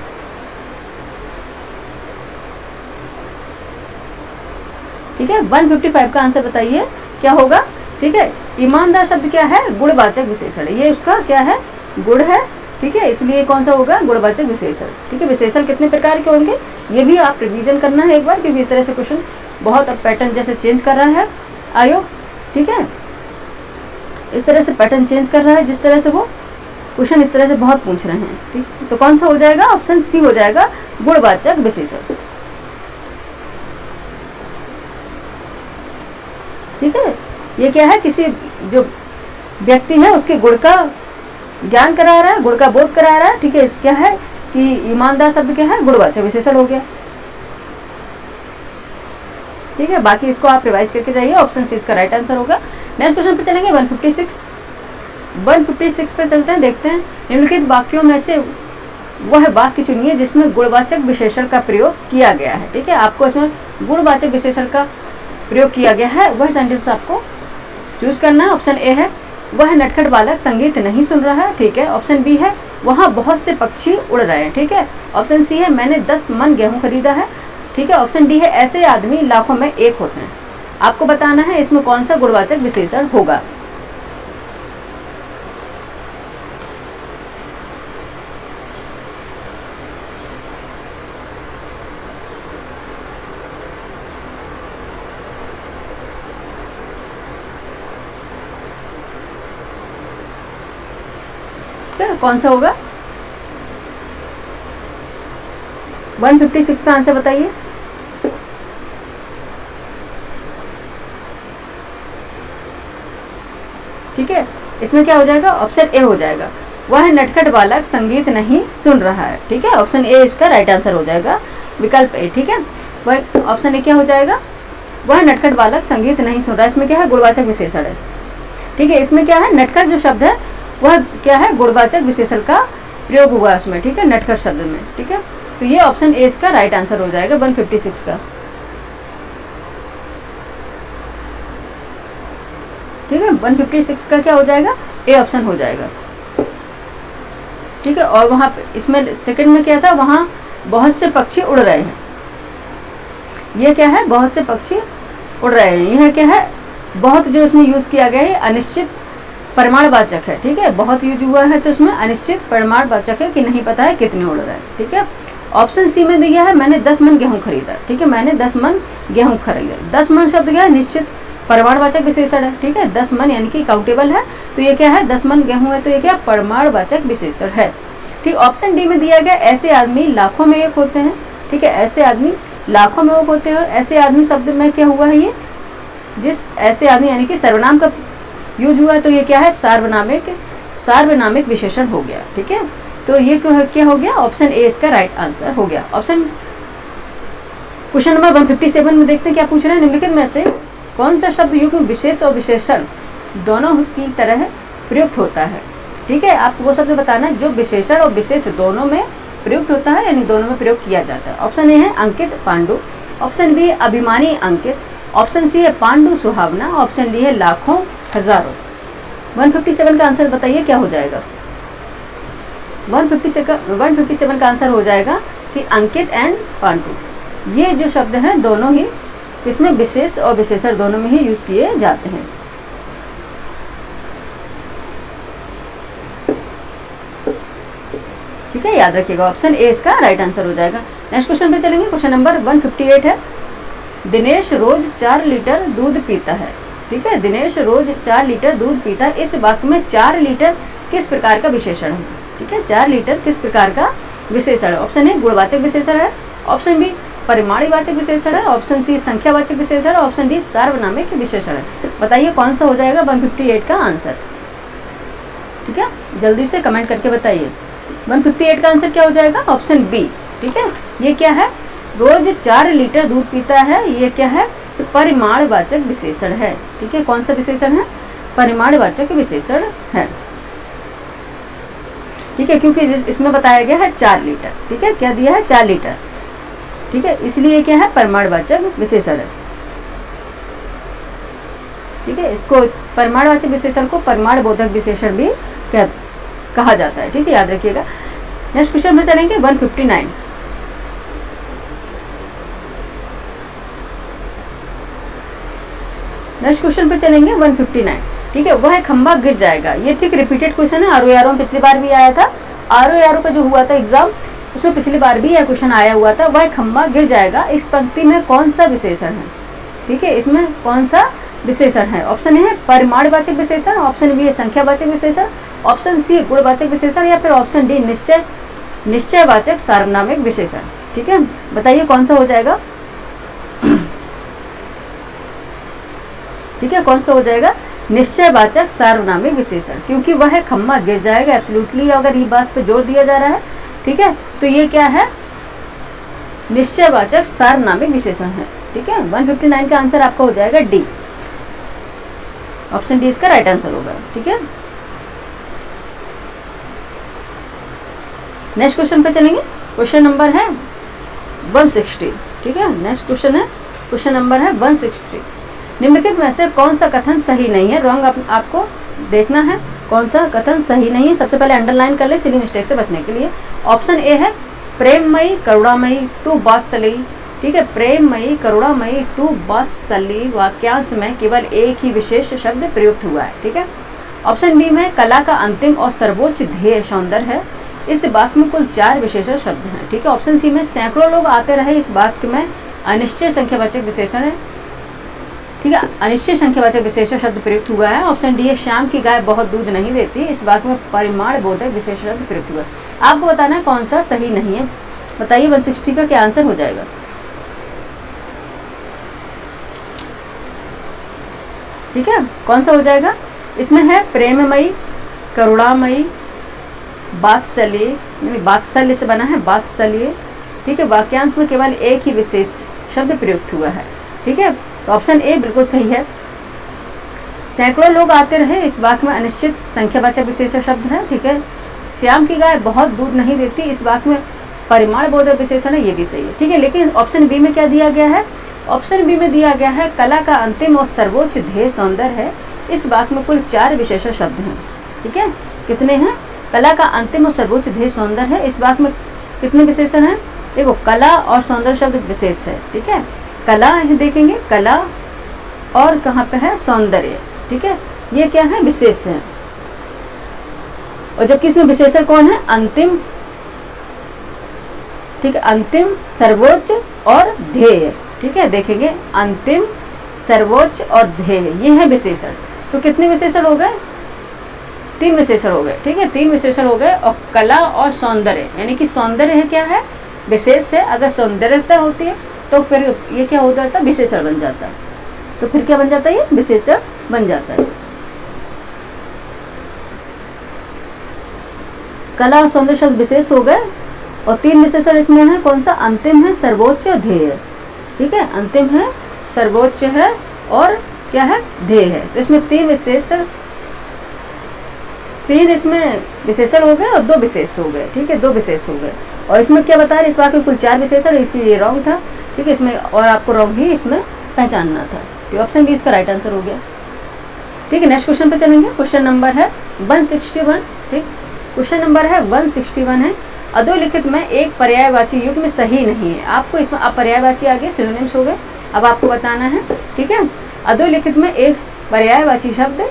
ठीक है, 155 का आंसर बताइए क्या होगा। ठीक है, ईमानदार शब्द क्या है? गुणवाचक विशेषण। ये उसका क्या है? गुण है। ठीक है, इसलिए कौन सा होगा? गुणवाचक विशेषण। ठीक है, विशेषण कितने प्रकार के होंगे ये भी आप रिवीजन करना है एक बार, क्योंकि इस तरह से क्वेश्चन बहुत अब पैटर्न जैसे चेंज कर रहा है आयोग। ठीक है, इस तरह से पैटर्न चेंज कर रहा है, जिस तरह से वो क्वेश्चन इस तरह से बहुत पूछ रहे हैं। ठीक है, तो कौन सा हो जाएगा? ऑप्शन सी हो जाएगा, गुणवाचक विशेषण। ठीक है, ये क्या है? किसी जो व्यक्ति है उसके गुण का ज्ञान करा रहा है, गुण का बोध करा रहा है। ठीक है, इस क्या है कि ईमानदार शब्द क्या है? गुणवाचक विशेषण हो गया। ठीक है, बाकी इसको आप रिवाइज करके जाइए, ऑप्शन सी इसका राइट आंसर होगा। नेक्स्ट क्वेश्चन पे चलेंगे 156 पे चलते हैं, देखते हैं निम्नलिखित वाक्यों में से वह वाक्य चुनिए जिसमें गुणवाचक विशेषण का प्रयोग किया गया है। ठीक है, आपको इसमें गुणवाचक विशेषण का प्रयोग किया गया है, वह सेंटेंस आपको चूज करना है। ऑप्शन ए है वह नटखट बालक संगीत नहीं सुन रहा है। ठीक है, ऑप्शन बी है वहाँ बहुत से पक्षी उड़ रहे हैं। ठीक है, ऑप्शन सी है मैंने 10 मन गेहूं खरीदा है। ठीक है, ऑप्शन डी है ऐसे आदमी लाखों में एक होते हैं। आपको बताना है इसमें कौन सा गुणवाचक विशेषण होगा। कौन सा होगा? 156 का आंसर बताइए। ठीक है, इसमें क्या हो जाएगा? ऑप्शन ए हो जाएगा, वह नटखट बालक संगीत नहीं सुन रहा है। ठीक है, ऑप्शन ए इसका राइट आंसर हो जाएगा, विकल्प ए। ठीक है, वह ऑप्शन ए क्या हो जाएगा? वह नटखट बालक संगीत नहीं सुन रहा है। इसमें क्या है? गुणवाचक विशेषण है। ठीक है, इसमें क्या है? नटखट जो शब्द है वह क्या है? गुणवाचक विशेषण का प्रयोग हुआ उसमें। ठीक है, नटखट शब्द में। ठीक है, तो ये ऑप्शन ए इसका राइट आंसर हो जाएगा 156 का। ठीक है, 156 का क्या हो जाएगा? ए ऑप्शन हो जाएगा। ठीक है, और वहां पे इसमें सेकंड में क्या था? वहां बहुत से पक्षी उड़ रहे हैं। ये क्या है? बहुत से पक्षी उड़ रहे हैं। यह क्या है? बहुत जो इसमें यूज किया गया है अनिश्चित परिमाणवाचक है। ठीक है, बहुत यूज हुआ है तो उसमें अनिश्चित परिमाणवाचक है कि नहीं पता है कितने उड़ रहे हैं। ठीक है, ऑप्शन सी में दिया है मैंने 10 मन गेहूं खरीदा, ठीक है, मैंने 10 मन गेहूं खरीदा। 10 मन शब्द क्या है, निश्चित परिमाणवाचक विशेषण है, ठीक है, 10 मन यानी कि काउंटेबल है, तो ये क्या है, 10 मन गेहूं है, तो ये क्या परिमाणवाचक विशेषण है। ठीक, ऑप्शन डी में दिया गया ऐसे आदमी लाखों में एक होते हैं, ठीक है, ऐसे आदमी लाखों में एक होते हैं। ऐसे आदमी शब्द में क्या हुआ है, ये जिस ऐसे आदमी यानी कि सर्वनाम का यूज हुआ है, तो ये क्या है, सार्वनामिक विशेषण हो गया, ठीक है। तो ये क्या हो गया, ऑप्शन ए इसका राइट आंसर हो गया। क्वेश्चन नंबर 157 में देखते हैं क्या पूछ रहे हैं, निम्नलिखित में से कौन सा शब्द युग्म विशेष और विशेषण दोनों की तरह प्रयुक्त होता है। ठीक है, आपको वो शब्द बताना है जो विशेषण और विशेष दोनों में प्रयुक्त होता है, यानी दोनों में प्रयोग किया जाता है। ऑप्शन ए है अंकित पांडु, ऑप्शन बी है अभिमानी अंकित, ऑप्शन सी है पांडु सुहावना, ऑप्शन डी है लाखों हजारों। 157 का आंसर बताइए क्या हो जाएगा। 157 का आंसर हो जाएगा कि अंकित एंड पांडु, ये जो शब्द हैं दोनों ही इसमें विशेष और विशेषण दोनों में ही यूज किए जाते हैं। ठीक है, याद रखिएगा ऑप्शन ए इसका राइट आंसर हो जाएगा। नेक्स्ट क्वेश्चन पे चलेंगे, क्वेश्चन नंबर 158 है, दिनेश रोज 4 लीटर दूध पीता है। ठीक है, दिनेश रोज 4 लीटर दूध पीता है, इस वाक्य में 4 लीटर किस प्रकार का विशेषण है। ठीक है, 4 लीटर किस प्रकार का विशेषण है। ऑप्शन ए गुणवाचक विशेषण है, ऑप्शन बी परिमाणवाचक विशेषण है, ऑप्शन सी संख्यावाचक विशेषण है, ऑप्शन डी सार्वनामिक विशेषण है। बताइए कौन सा हो जाएगा 158 का आंसर। ठीक है, जल्दी से कमेंट करके बताइए 158 का आंसर क्या हो जाएगा, ऑप्शन बी। ठीक है, ये क्या है, रोज 4 लीटर दूध पीता है, ये क्या है, परिमाणवाचक विशेषण है। ठीक है, कौन सा विशेषण है, परिमाणवाचक विशेषण है। ठीक है, क्योंकि इसमें बताया गया है 4 लीटर। ठीक है, क्या दिया है 4 लीटर। ठीक है, इसलिए क्या है, परिमाणवाचक विशेषण है। ठीक है, इसको परिमाणवाचक विशेषण को परिमाण बोधक विशेषण भी कहा जाता है। ठीक है, याद रखिएगा। नेक्स्ट क्वेश्चन में चलेंगे 159। नेक्स्ट क्वेश्चन पे चलेंगे 159। ठीक है, वह खंबा गिर जाएगा, ये ठीक रिपीटेड क्वेश्चन है, आरओ में पिछली बार भी आया था। आरओ का जो हुआ था एग्जाम, उसमें पिछली बार भी यह क्वेश्चन आया हुआ था। वह खंबा गिर जाएगा, इस पंक्ति में कौन सा विशेषण है। ठीक है, इसमें कौन सा विशेषण है। ऑप्शन ए है परिमाणवाचक विशेषण, ऑप्शन बी है संख्यावाचक विशेषण, ऑप्शन सी गुणवाचक विशेषण, या फिर ऑप्शन डी निश्चयवाचक सार्वनामिक विशेषण। ठीक है, बताइए कौन सा हो जाएगा। ठीक है, कौन सा हो जाएगा, निश्चयवाचक सार्वनामिक विशेषण, क्योंकि वह खम्मा गिर जाएगा। एब्सोल्युटली अगर ये बात पे जोर दिया जा रहा है, ठीक है, तो ये क्या है, निश्चयवाचक सार्वनामिक विशेषण है। ठीक है, 159 का आंसर आपका हो जाएगा डी, ऑप्शन डी इसका राइट आंसर होगा। ठीक है, नेक्स्ट क्वेश्चन पे चलेंगे, क्वेश्चन नंबर है 160। ठीक है, नेक्स्ट क्वेश्चन है, क्वेश्चन नंबर है 160। निम्नलिखित में से कौन सा कथन सही नहीं है। रॉन्ग आपको देखना है कौन सा कथन सही नहीं है। सबसे पहले अंडरलाइन कर ले सिली मिस्टेक से बचने के लिए। ऑप्शन ए है प्रेममयी करुणामयी तू वात्सली। ठीक है, प्रेममयी करुणामयी तू वात्सली वाक्यांश में केवल एक ही विशेष शब्द प्रयुक्त हुआ है। ठीक है, ऑप्शन बी में कला का अंतिम और सर्वोच्च ध्येय सौंदर्य है, इस वाक्य में कुल 4 विशेषण शब्द हैं। ठीक है, ऑप्शन सी में सैकड़ों लोग आते रहे, इस वाक्य में अनिश्चय संख्यावाचक विशेषण है। ठीक है, अनिश्चय संख्यावाचक विशेषण शब्द प्रयुक्त हुआ है। ऑप्शन डी है श्याम की गाय बहुत दूध नहीं देती, इस वाक्य में परिमाण बोधक विशेषण शब्द प्रयुक्त हुआ है। आपको बताना है कौन सा सही नहीं है। बताइए 160 का क्या आंसर हो जाएगा। ठीक है, कौन सा हो जाएगा, इसमें है प्रेममयी करुणामयी वात्सल्य, वात्सल्य से बना है वात्सल्य। ठीक है, वाक्यांश में केवल एक ही विशेष शब्द प्रयुक्त हुआ है। ठीक है, तो ऑप्शन ए बिल्कुल सही है। सैकड़ों लोग आते रहे, इस वाक्य में अनिश्चित संख्यावाचक विशेषण शब्द है। ठीक है, श्याम की गाय बहुत दूध नहीं देती, इस वाक्य में परिमाण बोधक विशेषण है, ये भी सही है। ठीक है, लेकिन ऑप्शन बी में क्या दिया गया है, ऑप्शन बी में दिया गया है कला का अंतिम और सर्वोच्च ध्येय सौंदर्य है, इस वाक्य में कुल 4 विशेषण शब्द हैं। ठीक है, कितने हैं, कला का अंतिम और सर्वोच्च ध्येय सौंदर्य है, इस वाक्य में कितने विशेषण हैं। देखो कला और सौंदर्य शब्द विशेष है। ठीक है, कला देखेंगे, कला और कहाँ पे है सौंदर्य। ठीक है, ये क्या है, विशेष है। और जबकि इसमें विशेषण कौन है, अंतिम ठीक है, अंतिम, सर्वोच्च और ध्येय। ठीक है, देखेंगे अंतिम, सर्वोच्च और ध्येय, ये है विशेषण। तो कितने विशेषण हो गए? 3 विशेषण हो गए। ठीक है, 3 विशेषण हो गए। और कला और सौंदर्य, यानी कि सौंदर्य है क्या है? विशेष है। अगर सौंदर्यता होती है तो फिर ये क्या हो जाता है? विशेषण बन जाता है। तो फिर क्या बन जाता है? ये विशेषण बन जाता है। कला और सौंदर्य शब्द विशेष हो गए। और 3 विशेषण इसमें है। कौन सा? अंतिम है, सर्वोच्च और ध्येय। ठीक है, अंतिम है, सर्वोच्च है और क्या है? ध्येय है। तो इसमें 3 विशेषण, 3 इसमें विशेषण हो गए और 2 विशेष हो गए। ठीक है, 2 विशेष हो गए। और इसमें क्या बता रहे? इस वाक्य में कुल 4 विशेषण, इसीलिए रॉन्ग था। ठीक है, इसमें और आपको रॉन्ग ही इसमें पहचानना था। तो ऑप्शन बी इसका राइट आंसर हो गया। ठीक है, नेक्स्ट क्वेश्चन पे चलेंगे। क्वेश्चन नंबर है 161। ठीक, क्वेश्चन नंबर है 161 है, अधोलिखित में एक पर्यायवाची युग्म में सही नहीं है। आपको इसमें अब पर्यायवाची आ गए, सिनोनिम्स हो गए। अब आपको बताना है। ठीक है, अधोलिखित में एक पर्यायवाची शब्द,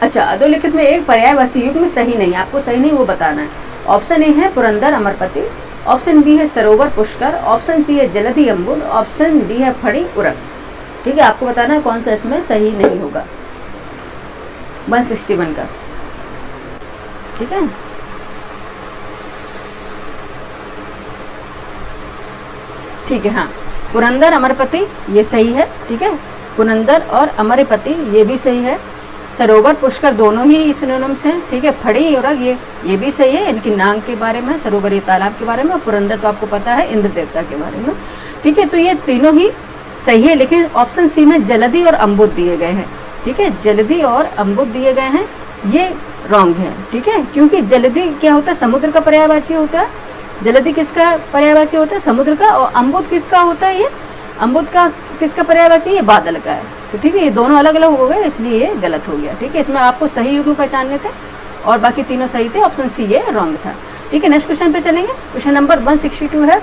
अच्छा, अधोलिखित में एक पर्यायवाची युग्म में सही नहीं, आपको सही नहीं वो बताना है। ऑप्शन ए है पुरंदर अमरपति, ऑप्शन बी है सरोवर पुष्कर, ऑप्शन सी है जलधि अम्बुद, ऑप्शन डी है फड़ी उरग। ठीक है, आपको बताना है कौन सा इसमें सही नहीं होगा 161 का। ठीक है, ठीक है, हाँ, पुरंदर अमरपति ये सही है। ठीक है, पुरंदर और अमरपति ये भी सही है। सरोवर पुष्कर दोनों ही सिनोनिम्स हैं। ठीक है, फड़ी उरग ये भी सही है, इनकी नाम के बारे में, सरोवर ये तालाब के बारे में, और पुरंदर तो आपको पता है इंद्र देवता के बारे में। ठीक है, तो ये तीनों ही सही है। लेकिन ऑप्शन सी में जलधि और अम्बुद दिए गए हैं। ठीक है, जलधि और अम्बुद दिए गए हैं, ये रॉन्ग है। ठीक है, क्योंकि जलधि क्या होता है? समुद्र का पर्यायवाची होता है। जलधि किसका पर्यायवाची होता है? समुद्र का। और अम्बुद किसका होता है? ये अम्बुद का किसका पर्यायवाची? ये बादल का है। तो ठीक है, ये दोनों अलग अलग हो गए, इसलिए ये गलत हो गया। ठीक है, इसमें आपको सही युग्म पहचानने थे और बाकी तीनों सही थे। ऑप्शन सी ये रॉन्ग था। ठीक है, नेक्स्ट क्वेश्चन पे चलेंगे। क्वेश्चन नंबर 162 है।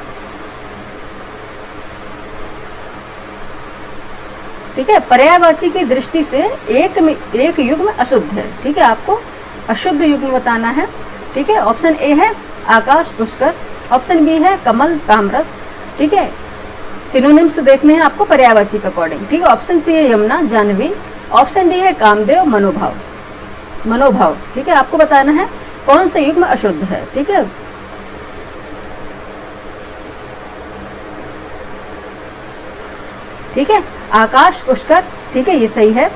ठीक है, पर्यायवाची की दृष्टि से एक युग्म अशुद्ध है। ठीक है, आपको अशुद्ध युग्म बताना है। ठीक है, ऑप्शन ए है आकाश पुष्कर, ऑप्शन बी है कमल तामरस। ठीक है, सिनोनिम्स देखने हैं आपको पर्यायवाची के अकॉर्डिंग। ठीक है, ऑप्शन सी है यमुना जाह्नवी, ऑप्शन डी है कामदेव मनोभाव। ठीक है, आपको बताना है कौन सा युग्म अशुद्ध है। ठीक है, ठीक है, आकाश पुष्कर। ठीक है, ये सही है।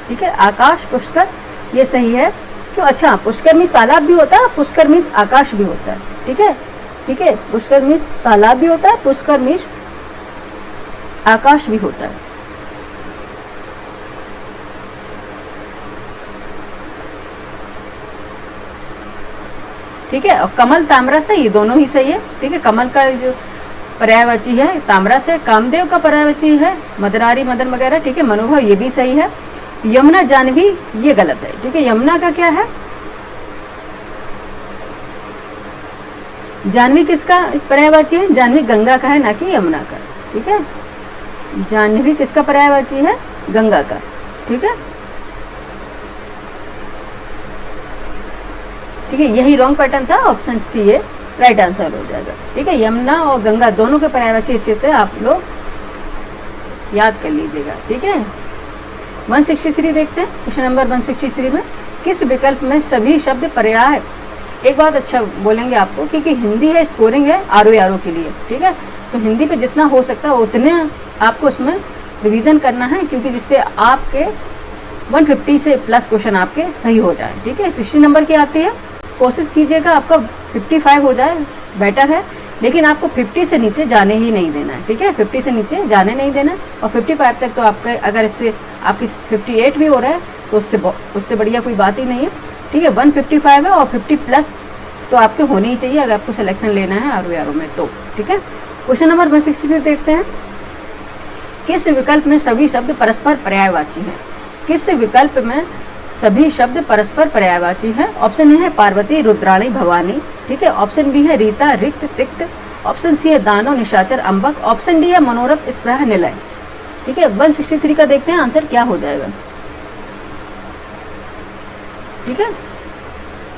ठीक है, आकाश पुष्कर ये सही है। क्यों? अच्छा, पुष्कर मीन्स तालाब भी होता है, पुष्कर मीन्स आकाश भी होता है। ठीक है, ठीक है, पुष्कर मीन्स तालाब भी होता है, पुष्कर मीन्स आकाश भी होता है। ठीक है, और कमल ताम्रस है, ये दोनों ही सही है। ठीक है, कमल का जो पर्यायवाची है ताम्रस है, कामदेव का पर्यायवाची है मदरारी मदन वगैरह। ठीक है, मनोभाव ये भी सही है। यमुना जाह्नवी ये गलत है। ठीक है, यमुना का क्या है? जाह्नवी किसका पर्यायवाची है? जाह्नवी गंगा का है, ना कि यमुना का। ठीक है, जाह्नवी किसका पर्यायवाची है? गंगा का। ठीक है, ठीक है, यही रॉन्ग पैटर्न था। ऑप्शन सी ये राइट आंसर हो जाएगा। ठीक है, यमुना और गंगा दोनों के पर्यायवाची अच्छे से आप लोग याद कर लीजिएगा। ठीक है, 163 देखते हैं। क्वेश्चन नंबर 163 में किस विकल्प में सभी शब्द पर्याय, एक बात अच्छा बोलेंगे आपको, क्योंकि हिंदी है, स्कोरिंग है आरो के लिए। ठीक है, तो हिंदी पे जितना हो सकता है उतने आपको उसमें रिवीजन करना है, क्योंकि जिससे आपके 150 से प्लस क्वेश्चन आपके सही हो जाए। ठीक है, 60 नंबर की आती है, कोशिश कीजिएगा आपका 55 हो जाए, बेटर है। लेकिन आपको 50 से नीचे जाने ही नहीं देना है। ठीक है, 50 से नीचे जाने नहीं देना है। और 55 तक तो आपका, अगर इससे आपकी 58 भी हो रहा है तो उससे बढ़िया कोई बात ही नहीं है। ठीक है, 155 है और 50 प्लस तो आपके होने ही चाहिए अगर आपको सिलेक्शन लेना है आरो में तो। ठीक है, क्वेश्चन नंबर 163 देखते हैं। किस विकल्प में सभी शब्द परस्पर पर्यायवाची हैं? किस विकल्प में सभी शब्द परस्पर पर्यायवाची हैं? ऑप्शन ए है पार्वती रुद्राणी भवानी। ठीक है, ऑप्शन बी है रीता रिक्त तिक्त, ऑप्शन सी है दानव निशाचर अंबक, ऑप्शन डी है मनोरथ स्प्रह निलय। ठीक है, 163 का देखते हैं आंसर क्या हो जाएगा। ठीक है,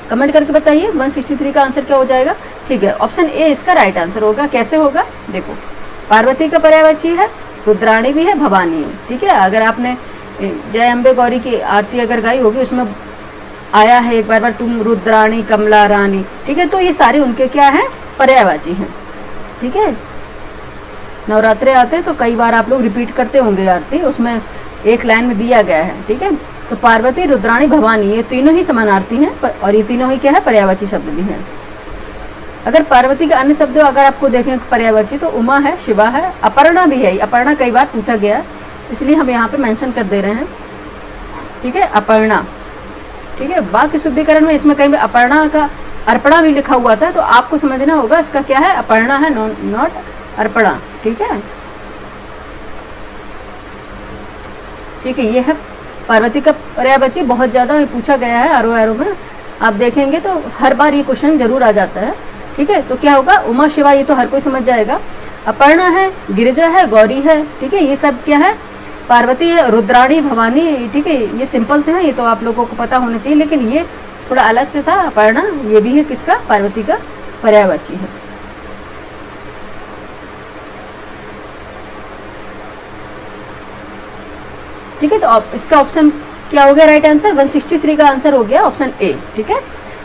कमेंट करके बताइए 163 का आंसर क्या हो जाएगा। ठीक है, ऑप्शन ए इसका राइट आंसर होगा। कैसे होगा देखो, पार्वती का पर्यायवाची है, रुद्राणी भी है, भवानी है। ठीक है, अगर आपने जय अम्बे गौरी की आरती अगर गाई होगी उसमें आया है एक बार तुम रुद्राणी कमला रानी। ठीक है, तो ये सारे उनके क्या हैं, पर्यायवाची हैं। ठीक है, नवरात्रे आते हैं तो कई बार आप लोग रिपीट करते होंगे आरती, उसमें एक लाइन में दिया गया है। ठीक है, तो पार्वती, रुद्राणी, भवानी ये तीनों ही समानार्थी हैं और ये तीनों ही क्या है, पर्यायवाची शब्द भी हैं। अगर पार्वती के अन्य शब्द अगर आपको देखें पर्यायवाची तो उमा है, शिवा है, अपर्णा भी है। अपर्णा कई बार पूछा गया इसलिए हम यहाँ पे मेंशन कर दे रहे हैं। ठीक है, अपर्णा। ठीक है, वाक्य शुद्धिकरण में इसमें कहीं अपर्णा का अर्पणा भी लिखा हुआ था, तो आपको समझना होगा इसका क्या है, अपर्णा है, नॉट अर्पणा। ठीक है, ठीक है, ये है पार्वती का पर्यायवाची। बहुत ज़्यादा पूछा गया है आरो एरो में, आप देखेंगे तो हर बार ये क्वेश्चन जरूर आ जाता है। ठीक है, तो क्या होगा, उमा शिवा ये तो हर कोई समझ जाएगा। अपर्णा है, गिरिजा है, गौरी है। ठीक है, ये सब क्या है, पार्वती है, रुद्राणी, भवानी। ठीक है, ये सिंपल से है, ये तो आप लोगों को पता होना चाहिए, लेकिन ये थोड़ा अलग से था। अपर्णा ये भी है किसका, पार्वती का पर्यायवाची है। ठीक है, तो इसका ऑप्शन क्या हो गया राइट आंसर, 163 का आंसर हो गया ऑप्शन ए। ठीक है,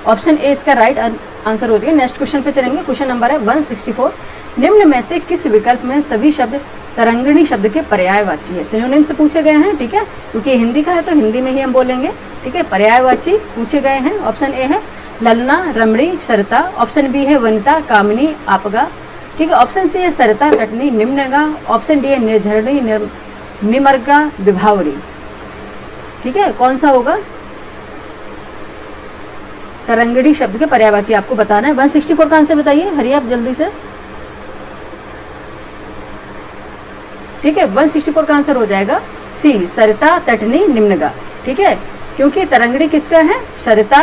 ऑप्शन ए इसका राइट आंसर हो जाएगा। नेक्स्ट क्वेश्चन पे चलेंगे। क्वेश्चन नंबर है 164। निम्न में से किस विकल्प में सभी शब्द तरंगिणी शब्द के पर्यायवाची है। सिनोनिम से पूछे गए हैं। ठीक है, क्योंकि हिंदी का है तो हिंदी में ही हम बोलेंगे। ठीक है, पर्यायवाची पूछे गए हैं। ऑप्शन ए है ललना, रमणी, सरिता। ऑप्शन बी है वनिता, कामिनी, आपगा। ठीक है, ऑप्शन सी है सरिता, तटनी, निम्नगा। ऑप्शन डी है निर्झरणी, निमर्गा, विभावरी। ठीक है, कौन सा होगा, तरंगिणी शब्द के पर्यायवाची आपको बताना है। 164 का आंसर बताइए, हरी आप जल्दी से। ठीक है, 164 का आंसर हो जाएगा सी, सरिता, तटनी, निम्नगा। ठीक है, क्योंकि तरंगिणी किसका है, सरिता,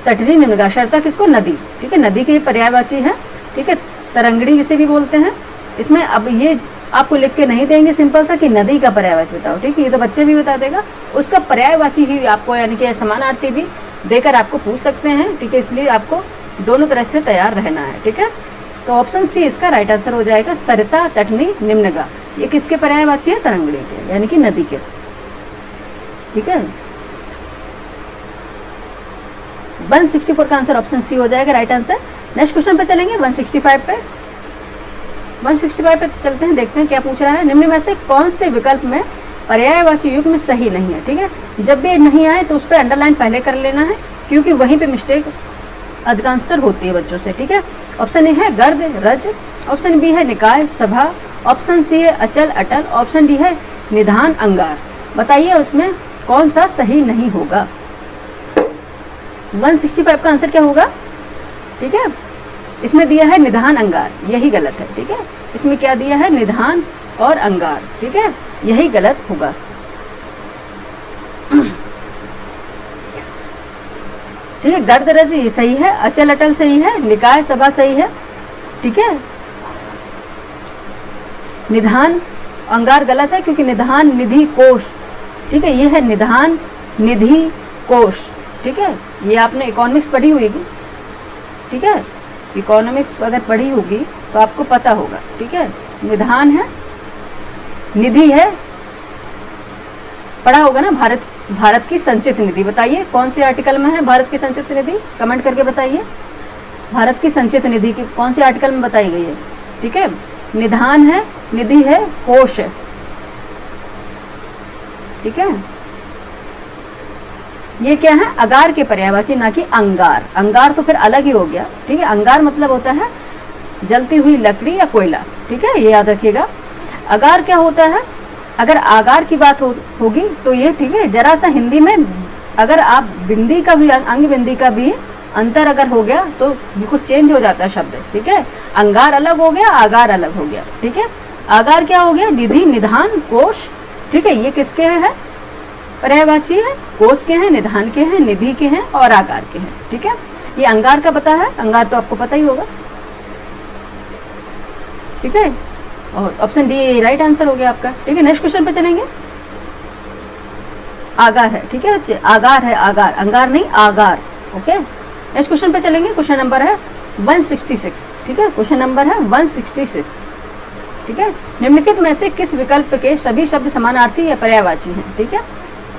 तटनी, निम्नगा। सरिता किसको, नदी। ठीक है, नदी के पर्यायवाची है। ठीक है, तरंगिणी जिसे भी बोलते हैं। इसमें अब ये आपको लिख के नहीं देंगे सिंपल सा कि नदी का पर्यायवाची बताओ। ठीक है, ये तो बच्चे भी बता देगा, उसका पर्यायवाची ही आपको यानी कि समानार्थी भी देकर आपको पूछ सकते हैं। ठीक है, इसलिए आपको दोनों तरह से तैयार रहना है। ठीक है, तो ऑप्शन सी इसका राइट आंसर हो जाएगा, सरिता, तटनी, निम्नगा। ये किसके पर्यायवाची है, तरंगिणी के यानी कि नदी के। ठीक है, 164 का आंसर ऑप्शन सी हो जाएगा राइट आंसर। नेक्स्ट क्वेश्चन पे चलेंगे 165 पे। 165 पे चलते हैं, देखते हैं क्या पूछ रहा है। निम्न में से कौन से विकल्प में पर्यायवाची युग में सही नहीं है। ठीक है, जब भी नहीं आए तो उस पर अंडरलाइन पहले कर लेना है, क्योंकि वहीं पे मिस्टेक अधिकांशतर होती है बच्चों से। ठीक है, ऑप्शन ए है गर्द, रज। ऑप्शन बी है निकाय, सभा। ऑप्शन सी है अचल, अटल। ऑप्शन डी है निधान, अंगार। बताइए उसमें कौन सा सही नहीं होगा। 165 का आंसर क्या होगा। ठीक है, इसमें दिया है निधान, अंगार, यही गलत है। ठीक है, इसमें क्या दिया है, निधान और अंगार। ठीक है, यही गलत होगा। ठीक है, गर्द, रज ये सही है, अचल, अटल सही है, निकाय, सभा सही है। ठीक है, निधान, अंगार गलत है, क्योंकि निधान निधि कोश। ठीक है, ये है निधान निधि कोश। ठीक है, ये आपने इकोनॉमिक्स पढ़ी होगी। ठीक है, इकोनॉमिक्स अगर पढ़ी होगी तो आपको पता होगा। ठीक है, निधान है, निधि है, पढ़ा होगा ना, भारत की संचित निधि। बताइए कौन से आर्टिकल में है भारत की संचित निधि, कमेंट करके बताइए। भारत की संचित निधि की कौन से आर्टिकल में बताई गई है। ठीक है, निधान है, निधि है, कोश है। ठीक है, ये क्या है, अगार के पर्यायवाची, ना कि अंगार। अंगार तो फिर अलग ही हो गया। ठीक है, अंगार मतलब होता है जलती हुई लकड़ी या कोयला। ठीक है, ये याद रखिएगा। अगार क्या होता है, अगर आगार की बात होगी तो ये ठीक है, जरा सा हिंदी में अगर आप बिंदी का भी, अंग बिंदी का भी अंतर अगर हो गया तो बिल्कुल चेंज हो जाता है शब्द। ठीक है, अंगार अलग हो गया, आगार अलग हो गया। ठीक है, आगार क्या हो गया, निधि, निधान, कोश। ठीक है, ये किसके है, पर्यायवाची है, कोश के हैं, निधान के हैं, निधि के हैं और आगार के हैं। ठीक है, ये अंगार का पता है, अंगार तो आपको पता ही होगा। ठीक है, और ऑप्शन डी राइट आंसर हो गया आपका। ठीक है, नेक्स्ट क्वेश्चन पे चलेंगे। आगार है। ठीक है बच्चे, आगार है, आगार, अंगार नहीं, आगार। ओके, नेक्स्ट क्वेश्चन पे चलेंगे। क्वेश्चन नंबर है 166, ठीक है, क्वेश्चन नंबर है 166, ठीक है। निम्नलिखित में से किस विकल्प के सभी शब्द समानार्थी या पर्यायवाची हैं, ठीक है,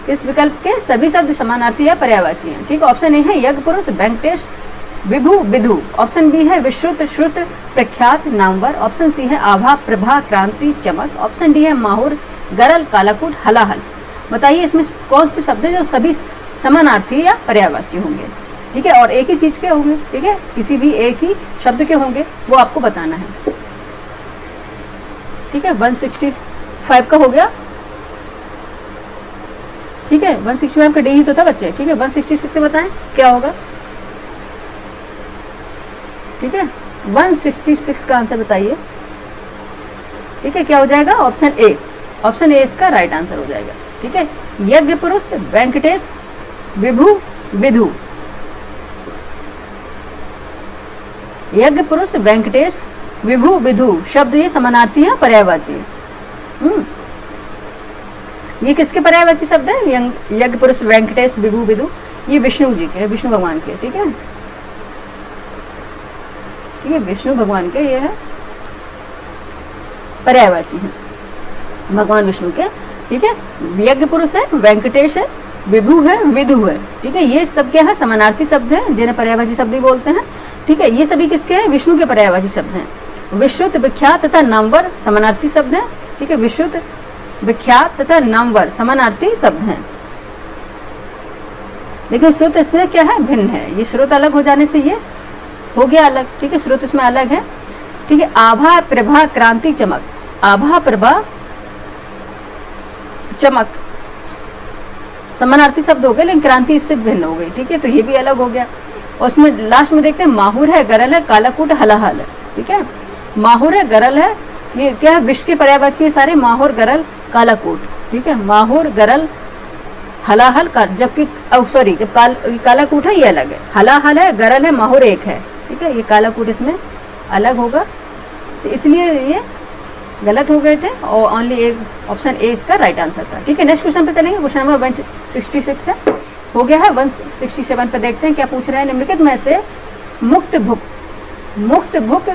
किस विकल्प के सभी शब्द समानार्थी या पर्यायवाची हैं, ठीक है। ऑप्शन ए है यज्ञ पुरुष वेंकटेश विभु विधु, ऑप्शन बी है विश्रुत श्रुत प्रख्यात नामवर, ऑप्शन सी है आभा प्रभा क्रांति चमक, ऑप्शन डी है माहुर गरल कालाकूट हलाहल। बताइए इसमें कौन से शब्द हैं जो सभी समानार्थी या पर्यायवाची होंगे, ठीक है, और एक ही चीज के होंगे, ठीक है, किसी भी एक ही शब्द के होंगे, वो आपको बताना है, ठीक है। 165 का हो गया, ठीक है। 165 का डी ही तो था बच्चे, ठीक है। 166 से बताएं क्या होगा, ठीक है। 166 का आंसर बताइए, ठीक है, क्या हो जाएगा, ऑप्शन ए, ऑप्शन ए इसका राइट आंसर हो जाएगा, ठीक है। यज्ञ पुरुष वेंकटेश विभु विधु, यज्ञ पुरुष वेंकटेश विभु विधु शब्द ये समानार्थी है पर्यायवाची। ये किसके पर्यायवाची शब्द है, यज्ञ पुरुष वेंकटेश विभु विधु, ये विष्णु जी के, विष्णु भगवान के, ठीक है, ये विष्णु भगवान के ये है पर्यायवाची है, भगवान विष्णु के, ठीक है। यज्ञ पुरुष है, वेंकटेश है, विभु है, विधु है, ठीक है। ये सब क्या है, समानार्थी शब्द हैं जिन्हें पर्यायवाची शब्द ही बोलते हैं, ठीक है। ये सभी किसके हैं, विष्णु के पर्यायवाची शब्द हैं। विश्रुत विख्यात तथा नामवर समानार्थी शब्द हैं, ठीक है, विश्रुत विख्यात तथा नामवर समानार्थी शब्द हैं, लेकिन श्रुत इसमें क्या है, भिन्न है। ये श्रुत अलग हो जाने से ये हो गया अलग, ठीक है, श्रुत इसमें अलग है, ठीक है। आभा प्रभा क्रांति चमक, आभा प्रभा चमक समानार्थी शब्द हो गए, लेकिन क्रांति इससे भिन्न हो गई, ठीक है, तो ये भी अलग हो गया। और उसमें लास्ट में देखते हैं माहुर है गरल है कालाकूट हलाहल है, ठीक है। माहुर है गरल है, ये क्या है, विश्व के पर्यायवाची है सारे, माहुर गरल कालाकूट, ठीक है, माहुर गरल हलाहल का, जबकि सॉरी जब कालाकूट है ये अलग है, हलाहल है, गरल है, माहुर एक है, ठीक है, ये कालाकूट इसमें अलग होगा, तो इसलिए ये गलत हो गए थे और ओनली एक ऑप्शन ए इसका राइट आंसर था, ठीक है। नेक्स्ट क्वेश्चन पे चलेंगे। क्वेश्चन नंबर 166 है, हो गया है। 167 पे देखते हैं क्या पूछ रहे हैं। निम्नलिखित में से मुक्त भुक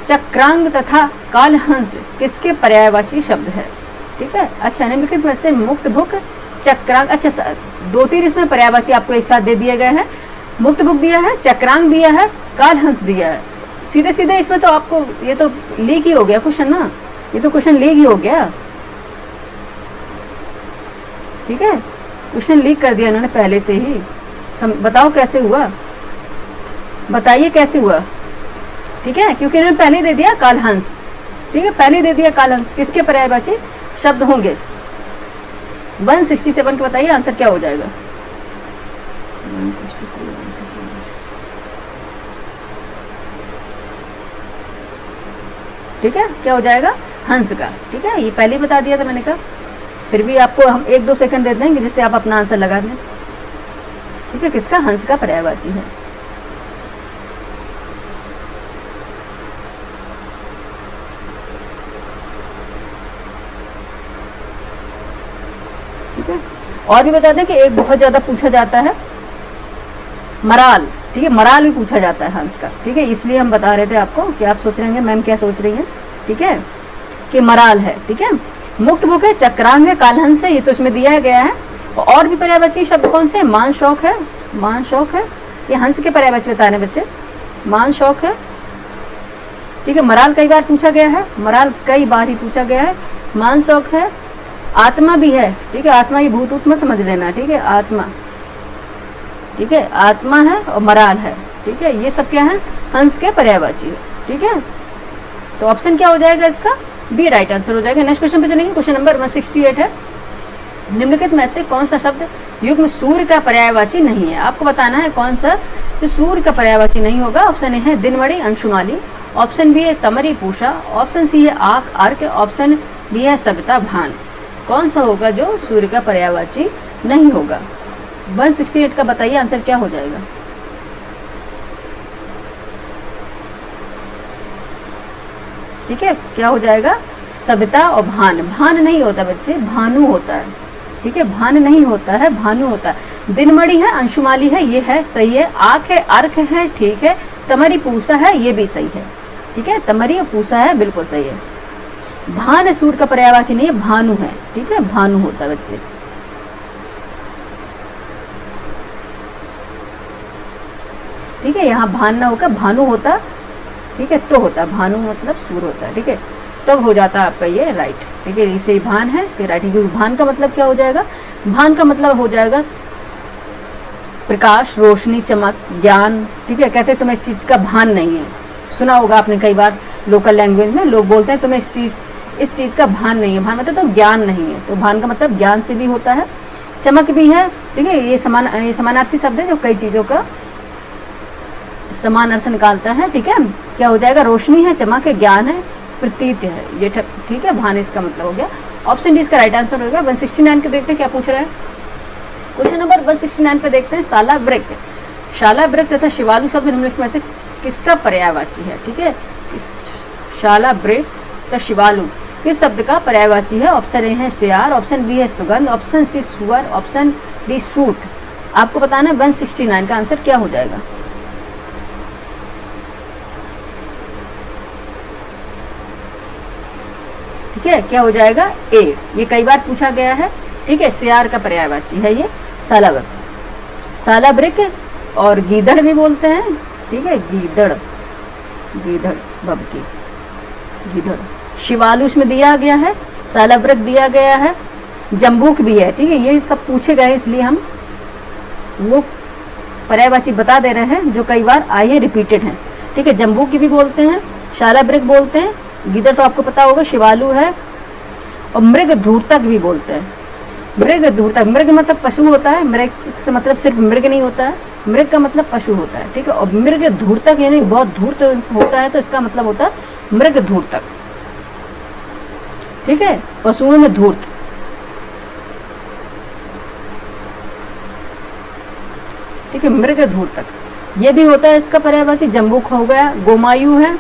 चक्रांग तथा कालहंस किसके पर्यायवाची शब्द है, ठीक है। अच्छा, निम्नलिखित में से मुक्त भुक चक्रांग, अच्छा 2-3 इसमें पर्यायवाची आपको एक साथ दे दिए गए हैं। मुक्त भुक दिया है, चक्रांग दिया है, कालहंस दिया है। सीधे सीधे इसमें तो आपको ये तो लीक ही हो गया क्वेश्चन ना, ये तो क्वेश्चन लीक ही हो गया, ठीक है, क्वेश्चन लीक कर दिया इन्होंने पहले से ही। बताओ कैसे हुआ, बताइए कैसे हुआ, ठीक है, क्योंकि इन्होंने पहले दे दिया कालहंस, ठीक है, पहले दे दिया कालहंस, किसके पर्यायवाची शब्द होंगे। 167 के बताइए आंसर क्या हो जाएगा। 163, ठीक है, क्या हो जाएगा, हंस का, ठीक है, ये पहले ही बता दिया था मैंने कहा, फिर भी आपको हम 1-2 सेकंड दे देंगे जिससे आप अपना आंसर लगा दें, ठीक है, किसका, हंस का पर्यायवाची है। ठीक है, और भी बता दें कि एक बहुत ज्यादा पूछा जाता है मराल, ठीक है, मराल भी पूछा जाता है हंस का, ठीक है, इसलिए हम बता रहे थे आपको कि आप सोच रहे हैं मैम क्या सोच रही हैं, ठीक है, कि मराल है, ठीक है। मुक्त भुक है, चक्रांग है, कालहंस है, ये तो इसमें दिया गया है। और भी पर्यायवाची शब्द कौन से हैं, मान शौक है, मान शौक है, ये हंस के पर्यायवाची बता रहे बच्चे, मान शौक है, ठीक है। मराल कई बार पूछा गया है, मराल कई बार ही पूछा गया है। मान शौक है, आत्मा भी है, ठीक है, आत्मा ये भूत मत समझ लेना, ठीक है, आत्मा, ठीक है, आत्मा है और मराल है, ठीक है, ये सब क्या है, हंस के पर्यायवाची है, ठीक है। तो ऑप्शन क्या हो जाएगा इसका, बी राइट आंसर हो जाएगा। नेक्स्ट क्वेश्चन पे चलेंगे। क्वेश्चन नंबर 168 है, निम्नलिखित में से कौन सा शब्द युग में सूर्य का पर्यायवाची नहीं है। आपको बताना है कौन सा जो सूर्य का पर्यायवाची नहीं होगा। ऑप्शन ए है दिनमणि अंशुमाली, ऑप्शन बी है तमरी पूषा, ऑप्शन सी है आक अर्क, ऑप्शन डी है सविता भान। कौन सा होगा जो सूर्य का पर्यायवाची नहीं होगा। 168 का बताइए आंसर क्या हो जाएगा। ठीक है, क्या हो जाएगा, सविता और भान। भान नहीं होता बच्चे, भानु होता है, ठीक ठीक है, भान नहीं होता है, भानु होता है। दिनमणि है, अंशुमाली है, ये है सही है। आँख है, अर्क है, ठीक है। तमरी पूसा है, ये भी सही है, ठीक है। तमरी और पूसा है, बिल्कुल सही है। भान सूर्य का पर्यायवाची नहीं है, भानु है, ठीक है, भानु होता है बच्चे। ठीक है, यहाँ भान ना होकर भानु होता, ठीक है, तो होता, भानु मतलब सूर्य होता है, ठीक है, तब हो जाता आपका ये राइट, ठीक है। इसे ही भान है, फिर राइट, क्योंकि भान का मतलब क्या हो जाएगा, भान का मतलब हो जाएगा प्रकाश, रोशनी, चमक, ज्ञान, ठीक है। कहते हैं तुम्हें इस चीज़ का भान नहीं है, सुना होगा आपने कई बार लोकल लैंग्वेज में लोग बोलते हैं तुम्हें इस चीज़ का भान नहीं है। भान मतलब तो ज्ञान नहीं है, तो भान का मतलब ज्ञान से भी होता है, चमक भी है, ठीक है। ये समानार्थी शब्द है जो कई चीज़ों का समान अर्थ निकालता है, ठीक है। क्या हो जाएगा, रोशनी है, चमक है, ज्ञान है, प्रतीत है, ये ठीक है, भान इसका मतलब हो गया। ऑप्शन डी इसका राइट आंसर होगा। 169 के देखते हैं क्या पूछ रहा है। क्वेश्चन नंबर 169 पे देखते हैं, शाला वृक्ष, शाला वृक्ष तथा शिवालु शब्द निम्नलिखित में से किसका पर्यायवाची है, ठीक है। शाला वृक्ष तथा शिवालु किस शब्द का पर्यायवाची है। ऑप्शन ए है सियार, ऑप्शन बी है सुगंध, ऑप्शन सी सुअर, ऑप्शन डी सूत। आपको बताना है 169 का आंसर क्या हो जाएगा। ठीक है, क्या हो जाएगा, ए। ये कई बार पूछा गया है, ठीक है। सियार का पर्यायवाची है ये सालावृक, सालावृक और गीदड़ भी बोलते हैं, ठीक है। गीदड़, गीदड़ बबकी, गीदड़। शिवालु इसमें दिया गया है, सालावृक दिया गया है, जम्बूक भी है, ठीक है। ये सब पूछे गए इसलिए हम वो पर्यायवाची बता दे रहे हैं जो कई बार आए हैं, रिपीटेड हैं, ठीक है। जम्बूक की भी बोलते हैं, शालावृक बोलते हैं, गीदड़ तो आपको पता होगा, शिवालु है, और मृग धूर्तक भी बोलते हैं। मृग धूर्तक, मृग मतलब पशु होता है, मृग से मतलब सिर्फ मृग नहीं होता है, मृग का मतलब पशु होता है, ठीक है। और मृग धूर्तक यानी बहुत धूर्त होता है, तो इसका मतलब होता है मृग धूर्तक, ठीक है, पशुओं में धूर्त। ठीक है, मृग धूर्तक ये भी होता है इसका पर्यायवाची। जम्बूक हो गया, गोमायु है,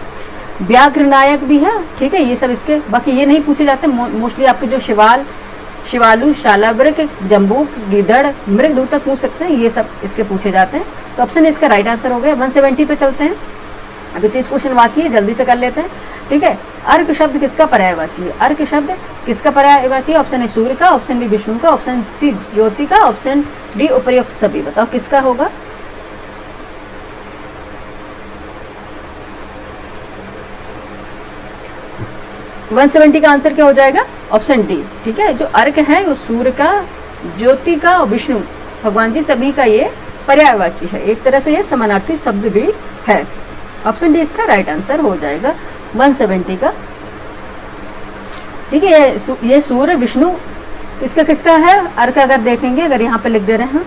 व्याघ्र नायक भी है, ठीक है। ये सब इसके, बाकी ये नहीं पूछे जाते मोस्टली। आपके जो शिवालु, शालावृक, जम्बूक, गीदड़, मृग धूर्तक पूछ सकते हैं, ये सब इसके पूछे जाते हैं। तो ऑप्शन इसका राइट आंसर हो गया। 170 पे चलते हैं। अभी 30 क्वेश्चन बाकी है, जल्दी से कर लेते हैं, ठीक है। अर्क शब्द किसका पर्यायवाची है, अर्क शब्द किसका पर्यायवाची है। ऑप्शन ए सूर्य का, ऑप्शन बी विष्णु का, ऑप्शन सी ज्योति का, ऑप्शन डी उपर्युक्त सभी। बताओ किसका होगा। वन 170 का आंसर क्या हो जाएगा, ऑप्शन डी, ठीक है। जो अर्क है वो सूर्य का, ज्योति का और विष्णु भगवान जी सभी का ये पर्यायवाची है। एक तरह से ये समानार्थी शब्द भी है। ऑप्शन डी इसका राइट आंसर हो जाएगा 170 का, ठीक है। ये सूर्य विष्णु किसका किसका है। अर्क अगर देखेंगे, अगर यहाँ पे लिख दे रहे हैं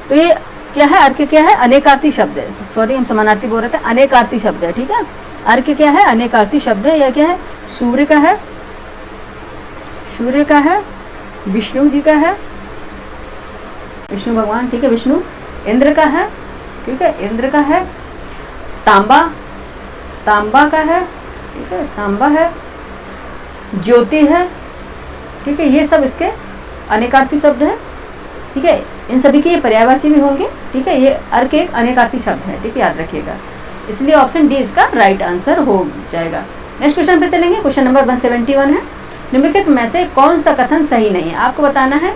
तो ये क्या है, अर्क क्या है, अनेकार्थी शब्द है। सॉरी, हम समानार्थी बोल रहे थे, अनेकार्थी शब्द है, ठीक है। अर्क क्या है, अनेकार्थी शब्द है। यह क्या है, सूर्य का है, सूर्य का है, विष्णु जी का है, विष्णु भगवान, ठीक है, विष्णु। इंद्र का है, ठीक है, इंद्र का है। तांबा, तांबा का है, ठीक है, तांबा है। ज्योति है, ठीक है। ये सब इसके अनेकार्थी शब्द है, ठीक है। इन सभी के ये पर्यायवाची भी होंगे, ठीक है। ये अर्क एक अनेकार्थी शब्द है, ठीक है, याद रखिएगा। इसलिए ऑप्शन डी इसका राइट आंसर हो जाएगा। नेक्स्ट क्वेश्चन पे चलेंगे। क्वेश्चन नंबर 171 है, निम्नलिखित में से कौन सा कथन सही नहीं है। आपको बताना है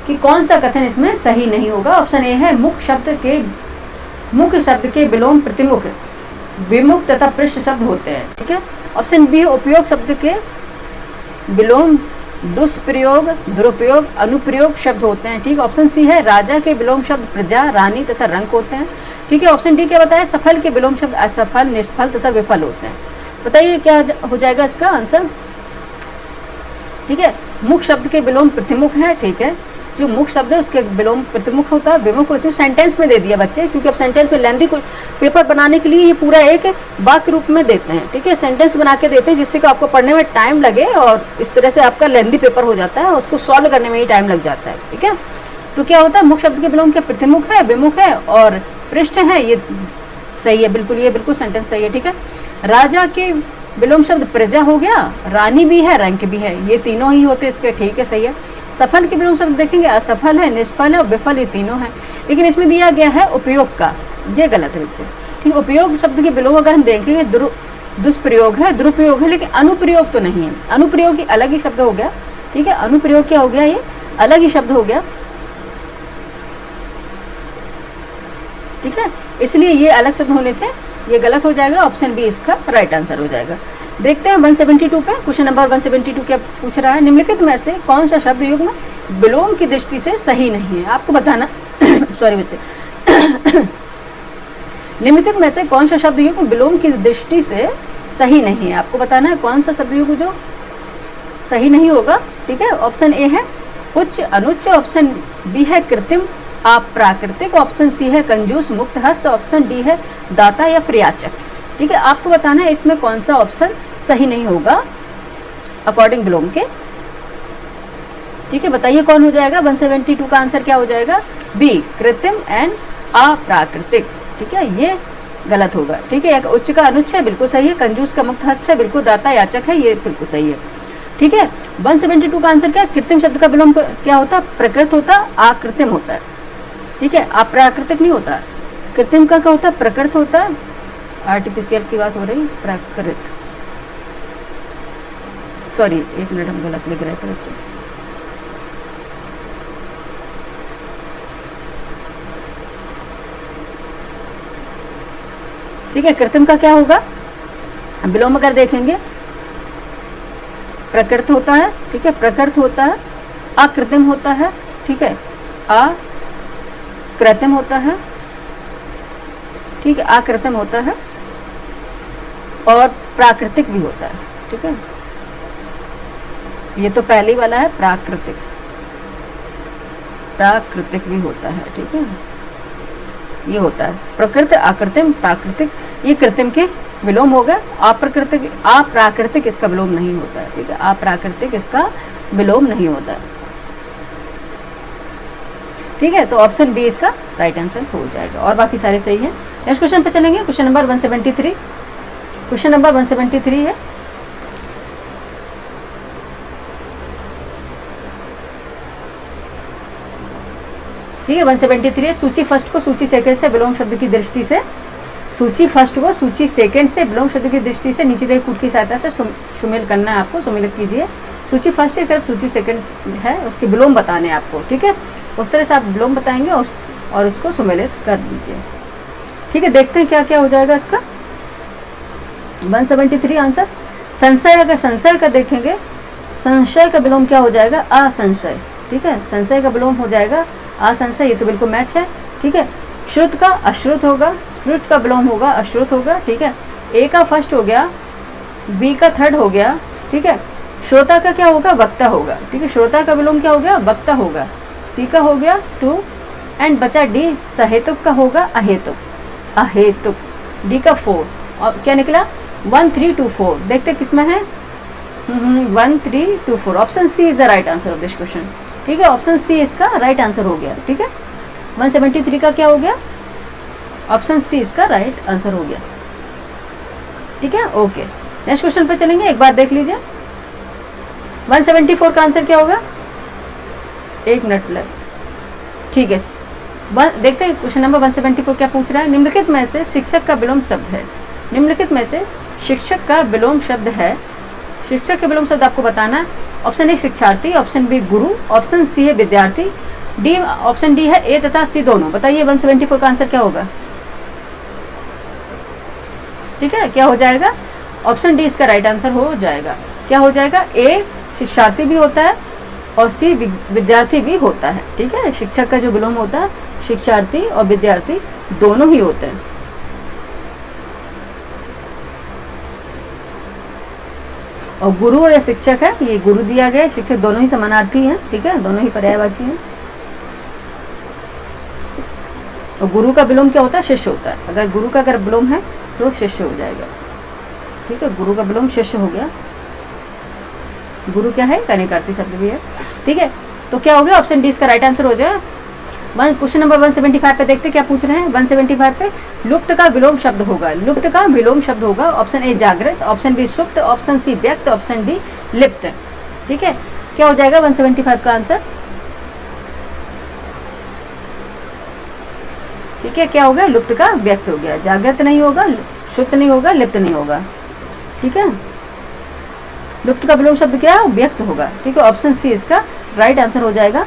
कि कौन सा कथन इसमें सही नहीं होगा। ऑप्शन ए है मुख शब्द के विलोम प्रतिमुख विमुख तथा पृष्ठ शब्द होते हैं, ठीक है। ऑप्शन बी उपयोग शब्द के विलोम दुष्प्रयोग, दुरुपयोग, अनुप्रयोग शब्द होते हैं, ठीक। ऑप्शन सी है राजा के विलोम शब्द प्रजा, रानी तथा रंक होते हैं, ठीक है। ऑप्शन डी क्या बताया, सफल के विलोम शब्द असफल, निष्फल तथा विफल होते हैं। बताइए क्या हो जाएगा इसका आंसर, ठीक है। मुख शब्द के विलोम प्रतिमुख है, ठीक है। जो मुख शब्द है उसके विलोम प्रतिमुख होता है, विमुख इसमें सेंटेंस में दे दिया बच्चे, क्योंकि अब सेंटेंस में लेंथी पेपर बनाने के लिए ये पूरा एक वाक्य रूप में देते हैं, ठीक है। सेंटेंस बना के देते हैं जिससे कि आपको पढ़ने में टाइम लगे, और इस तरह से आपका लेंथी पेपर हो जाता है, उसको सॉल्व करने में ही टाइम लग जाता है, ठीक है। तो क्या होता है, मुख शब्द के विलोम के प्रतिमुख है, विमुख है और पृष्ठ है, ये सही है बिल्कुल, ये बिल्कुल सेंटेंस सही है, ठीक है। राजा के विलोम शब्द प्रजा हो गया, रानी भी है, रंक भी है, ये तीनों ही होते इसके, ठीक है, सही है। सफल के विलोम शब्द देखेंगे असफल है, निष्फल है और विफल, ये तीनों है। लेकिन इसमें दिया गया है उपयोग का, ये गलत है बच्चे। ठीक, उपयोग शब्द के विलोम अगर हम देखेंगे दुष्प्रयोग है, दुरुपयोग है, लेकिन अनुप्रयोग तो नहीं है। अनुप्रयोग ही अलग ही शब्द हो गया। ठीक है, अनुप्रयोग क्या हो गया, ये अलग ही शब्द हो गया। ठीक है, इसलिए ये अलग शब्द होने से ये गलत हो जाएगा। ऑप्शन बी इसका राइट आंसर हो जाएगा। देखते हैं 172 पे, क्वेश्चन नंबर 172 क्या पूछ रहा है। निम्नलिखित में से कौन सा शब्द युग्म में विलोम की दृष्टि से सही नहीं है, आपको बताना सॉरी बच्चे निम्नलिखित में से कौन सा शब्द युग्म विलोम की दृष्टि से सही नहीं है, आपको बताना है कौन सा शब्द युग्म जो सही नहीं होगा। ठीक है, ऑप्शन ए है उच्च अनुच्च, ऑप्शन बी है कृत्रिम अप्राकृतिक, ऑप्शन सी है कंजूस मुक्त हस्त, ऑप्शन डी है दाता या फिर याचक। ठीक है, आपको बताना है इसमें कौन सा ऑप्शन सही नहीं होगा अकॉर्डिंग विलोम के। ठीक है, बताइए कौन हो जाएगा। 172 का आंसर क्या हो जाएगा, बी कृत्रिम एंड अप्राकृतिक। ठीक है, ये गलत होगा। ठीक है, उच्च का अनुच्च है, बिल्कुल सही है। कंजूस का मुक्त हस्त है, बिल्कुल। दाता याचक है, ये बिल्कुल सही है। ठीक है, 172 का आंसर क्या है, कृत्रिम शब्द का विलोम क्या होता है, प्रकृत होता है, अकृत्रिम होता है। ठीक है, अप्राकृतिक नहीं होता। कृत्रिम का क्या होता है, प्रकृत होता है, आर्टिफिशियल की बात हो रही, प्राकृत, सॉरी एक मिनट हम गलत लिख रहे थे बच्चे। ठीक है, कृत्रिम का क्या होगा, विलोम अगर देखेंगे प्रकृत होता है। ठीक है, प्रकृत होता है, अकृत्रिम होता है। ठीक है, अकृत्रिम होता है। ठीक है, अकृत्रिम होता है और प्राकृतिक भी होता है। ठीक है, ये तो पहले वाला है, प्राकृतिक, प्राकृतिक भी होता है। ठीक है, ये होता है प्रकृति, अकृत्रिम, प्राकृतिक, ये कृत्रिम के विलोम हो गए। अप्राकृतिक इसका विलोम नहीं होता है। ठीक है, अप्राकृतिक इसका विलोम नहीं होता है। ठीक है, तो ऑप्शन बी इसका राइट आंसर हो जाएगा और बाकी सारे सही है। नेक्स्ट क्वेश्चन पे चलेंगे, क्वेश्चन नंबर 173। क्वेश्चन नंबर 173 है, ठीक है 173 है। सूची फर्स्ट को सूची सेकंड से विलोम शब्द की दृष्टि से, सूची फर्स्ट को सूची सेकंड से विलोम शब्द की दृष्टि से नीचे दिए कूट की सहायता से सुमेल करना है आपको। सुमेलित कीजिए। सूची फर्स्ट की तरफ सूची सेकंड है, उसके विलोम बताने हैं आपको। ठीक है, उस तरह से आप विलोम बताएंगे और उसको सुमेलित कर दीजिए। ठीक है, देखते हैं क्या क्या हो जाएगा इसका। 173 आंसर। संशय, अगर संशय का देखेंगे, संशय का विलोम क्या हो जाएगा, असंशय। ठीक है, संशय का विलोम हो जाएगा असंशय, ये तो बिल्कुल मैच है। ठीक है, श्रुत का अश्रुत होगा, श्रुत का विलोम होगा अश्रुत होगा। ठीक है, ए का फर्स्ट हो गया, बी का थर्ड हो गया। ठीक है, श्रोता का क्या होगा, वक्ता होगा। ठीक है, श्रोता का विलोम क्या हो गया, वक्ता होगा। सी का हो गया 2 एंड बचा डी, सहेतुक का होगा अहेतुक, अहेतुक। डी का 4 और क्या निकला 1 3 2 4। देखते किस में है 1 3 2 4। Option C is the right answer of this question. ठीक है, ऑप्शन सी इसका राइट आंसर हो गया। ठीक है, 173 का क्या हो गया, ऑप्शन सी इसका राइट आंसर हो गया। ठीक है, ओके। नेक्स्ट क्वेश्चन पे चलेंगे, एक बार देख लीजिए 174 का आंसर क्या होगा, एक मिनट लग। ठीक है, देखते हैं क्वेश्चन नंबर 174 क्या पूछ रहा है। निम्नलिखित में से शिक्षक का विलोम शब्द है, निम्नलिखित में से शिक्षक का विलोम शब्द है। शिक्षक का विलोम शब्द आपको बताना है। ऑप्शन ए शिक्षार्थी, ऑप्शन बी गुरु, ऑप्शन सी है विद्यार्थी, डी ऑप्शन डी है ए तथा सी दोनों। बताइए 174 का आंसर क्या होगा। ठीक है, क्या हो जाएगा, ऑप्शन डी इसका राइट आंसर हो जाएगा। क्या हो जाएगा, ए शिक्षार्थी भी होता है और सी विद्यार्थी भी होता है। ठीक है, शिक्षक का जो विलोम होता है शिक्षार्थी और विद्यार्थी दोनों ही होते हैं। और गुरु या शिक्षक है, ये गुरु दिया गया, शिक्षक दोनों ही समानार्थी हैं। ठीक है, दोनों ही पर्यायवाची हैं। और गुरु का विलोम क्या होता है, शिष्य होता है। अगर गुरु का अगर विलोम है तो शिष्य हो जाएगा। ठीक है, गुरु का विलोम शिष्य हो गया। गुरु क्या है, कनिकार्थी शब्द भी है। ठीक है, तो क्या हो गया, ऑप्शन डी इसका राइट आंसर हो जाएगा। क्वेश्चन नंबर 175 पे देखते क्या पूछ रहे हैं। 175 पे लुप्त का विलोम शब्द होगा, लुप्त का विलोम शब्द होगा। ऑप्शन ए जागृत, ऑप्शन बी सुप्त, ऑप्शन सी व्यक्त, ऑप्शन डी लिप्त। ठीक है, क्या हो जाएगा 175 का आंसर? ठीक है, क्या हो गया? लुप्त का व्यक्त हो गया। जागृत नहीं होगा, सुप्त नहीं होगा, लिप्त नहीं होगा। ठीक है, लुप्त का विलोम शब्द क्या है? व्यक्त होगा। ठीक है, ऑप्शन सी इसका राइट आंसर हो जाएगा।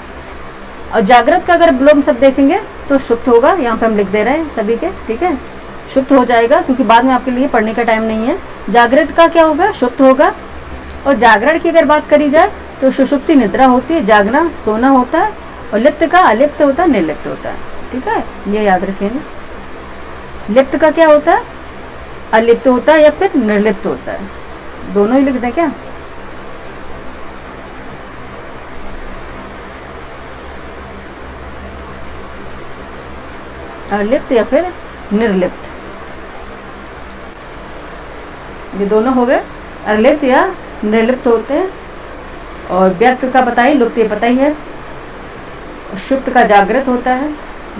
और जागृत का अगर विलोम शब्द देखेंगे तो सुप्त होगा, यहाँ पे हम लिख दे रहे हैं सभी के। ठीक है, सुप्त हो जाएगा क्योंकि बाद में आपके लिए पढ़ने का टाइम नहीं है। जागृत का क्या होगा? सुप्त होगा। और जागरण की अगर बात करी जाए तो सुषुप्ति निद्रा होती है, जागना सोना होता है, और लिप्त का अलिप्त होता है, निर्लिप्त होता है। ठीक है, ये याद रखेंगे। लिप्त का क्या होता है? अलिप्त होता है या फिर निर्लिप्त होता है, दोनों ही लिख दें क्या? अलिप्त या फिर निर्लिप्त, ये दोनों हो गए। अलिप्त या निर्लिप्त होते हैं। और व्यक्त का पता ही, लुप्त ये पता ही है। सुप्त का जागृत होता है,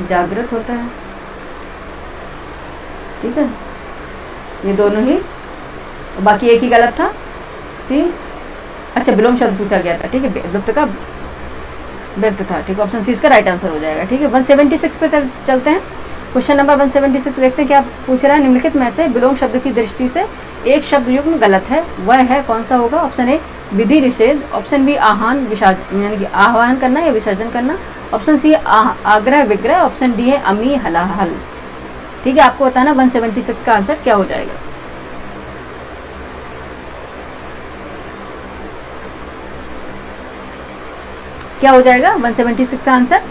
जागृत होता है। ठीक है, ये दोनों ही, बाकी एक ही गलत था, सी। अच्छा, विलोम शब्द पूछा गया था। ठीक है, लुप्त का व्यक्त था। ठीक है, ऑप्शन सी इसका राइट आंसर हो जाएगा। ठीक है, 176 पे चलते हैं। क्वेश्चन नंबर 176 देखते हैं क्या पूछ रहा है। निम्नलिखित में से विलोम शब्द की दृष्टि से एक शब्द युग्म गलत है, वह है कौन सा होगा? ऑप्शन ए विधि निषेध, ऑप्शन बी आह्वान विसर्जन यानी कि आह्वान करना या विसर्जन करना, ऑप्शन सी आग्रह विग्रह, ऑप्शन डी है अमी हलाहल। ठीक है, आपको बताना 176 का आंसर क्या हो जाएगा। क्या हो जाएगा 176 का आंसर?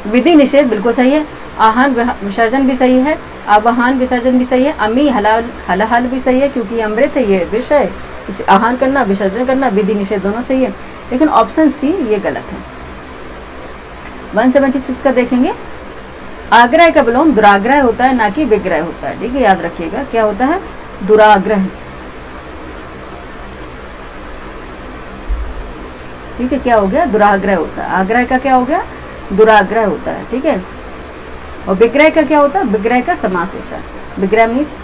विधि निषेध बिल्कुल सही है, आह्वान विसर्जन भी सही है, आवाहन विसर्जन भी सही है, अमी हलाहल भी सही है क्योंकि अमृत है, ये विष है, इसे आह्वान करना विसर्जन करना विधि निषेध दोनों सही है, लेकिन ऑप्शन सी ये गलत है। 176 का देखेंगे। आग्रह का विलोम दुराग्रह होता है, ना कि विग्रह होता है। ठीक है, याद रखिएगा क्या होता है? दुराग्रह। ठीक है, क्या हो गया? दुराग्रह होता है। आग्रह का क्या हो गया? दुराग्रह होता है। ठीक है, और विग्रह का क्या होता है? विग्रह का समास होता है। विग्रह मीन्स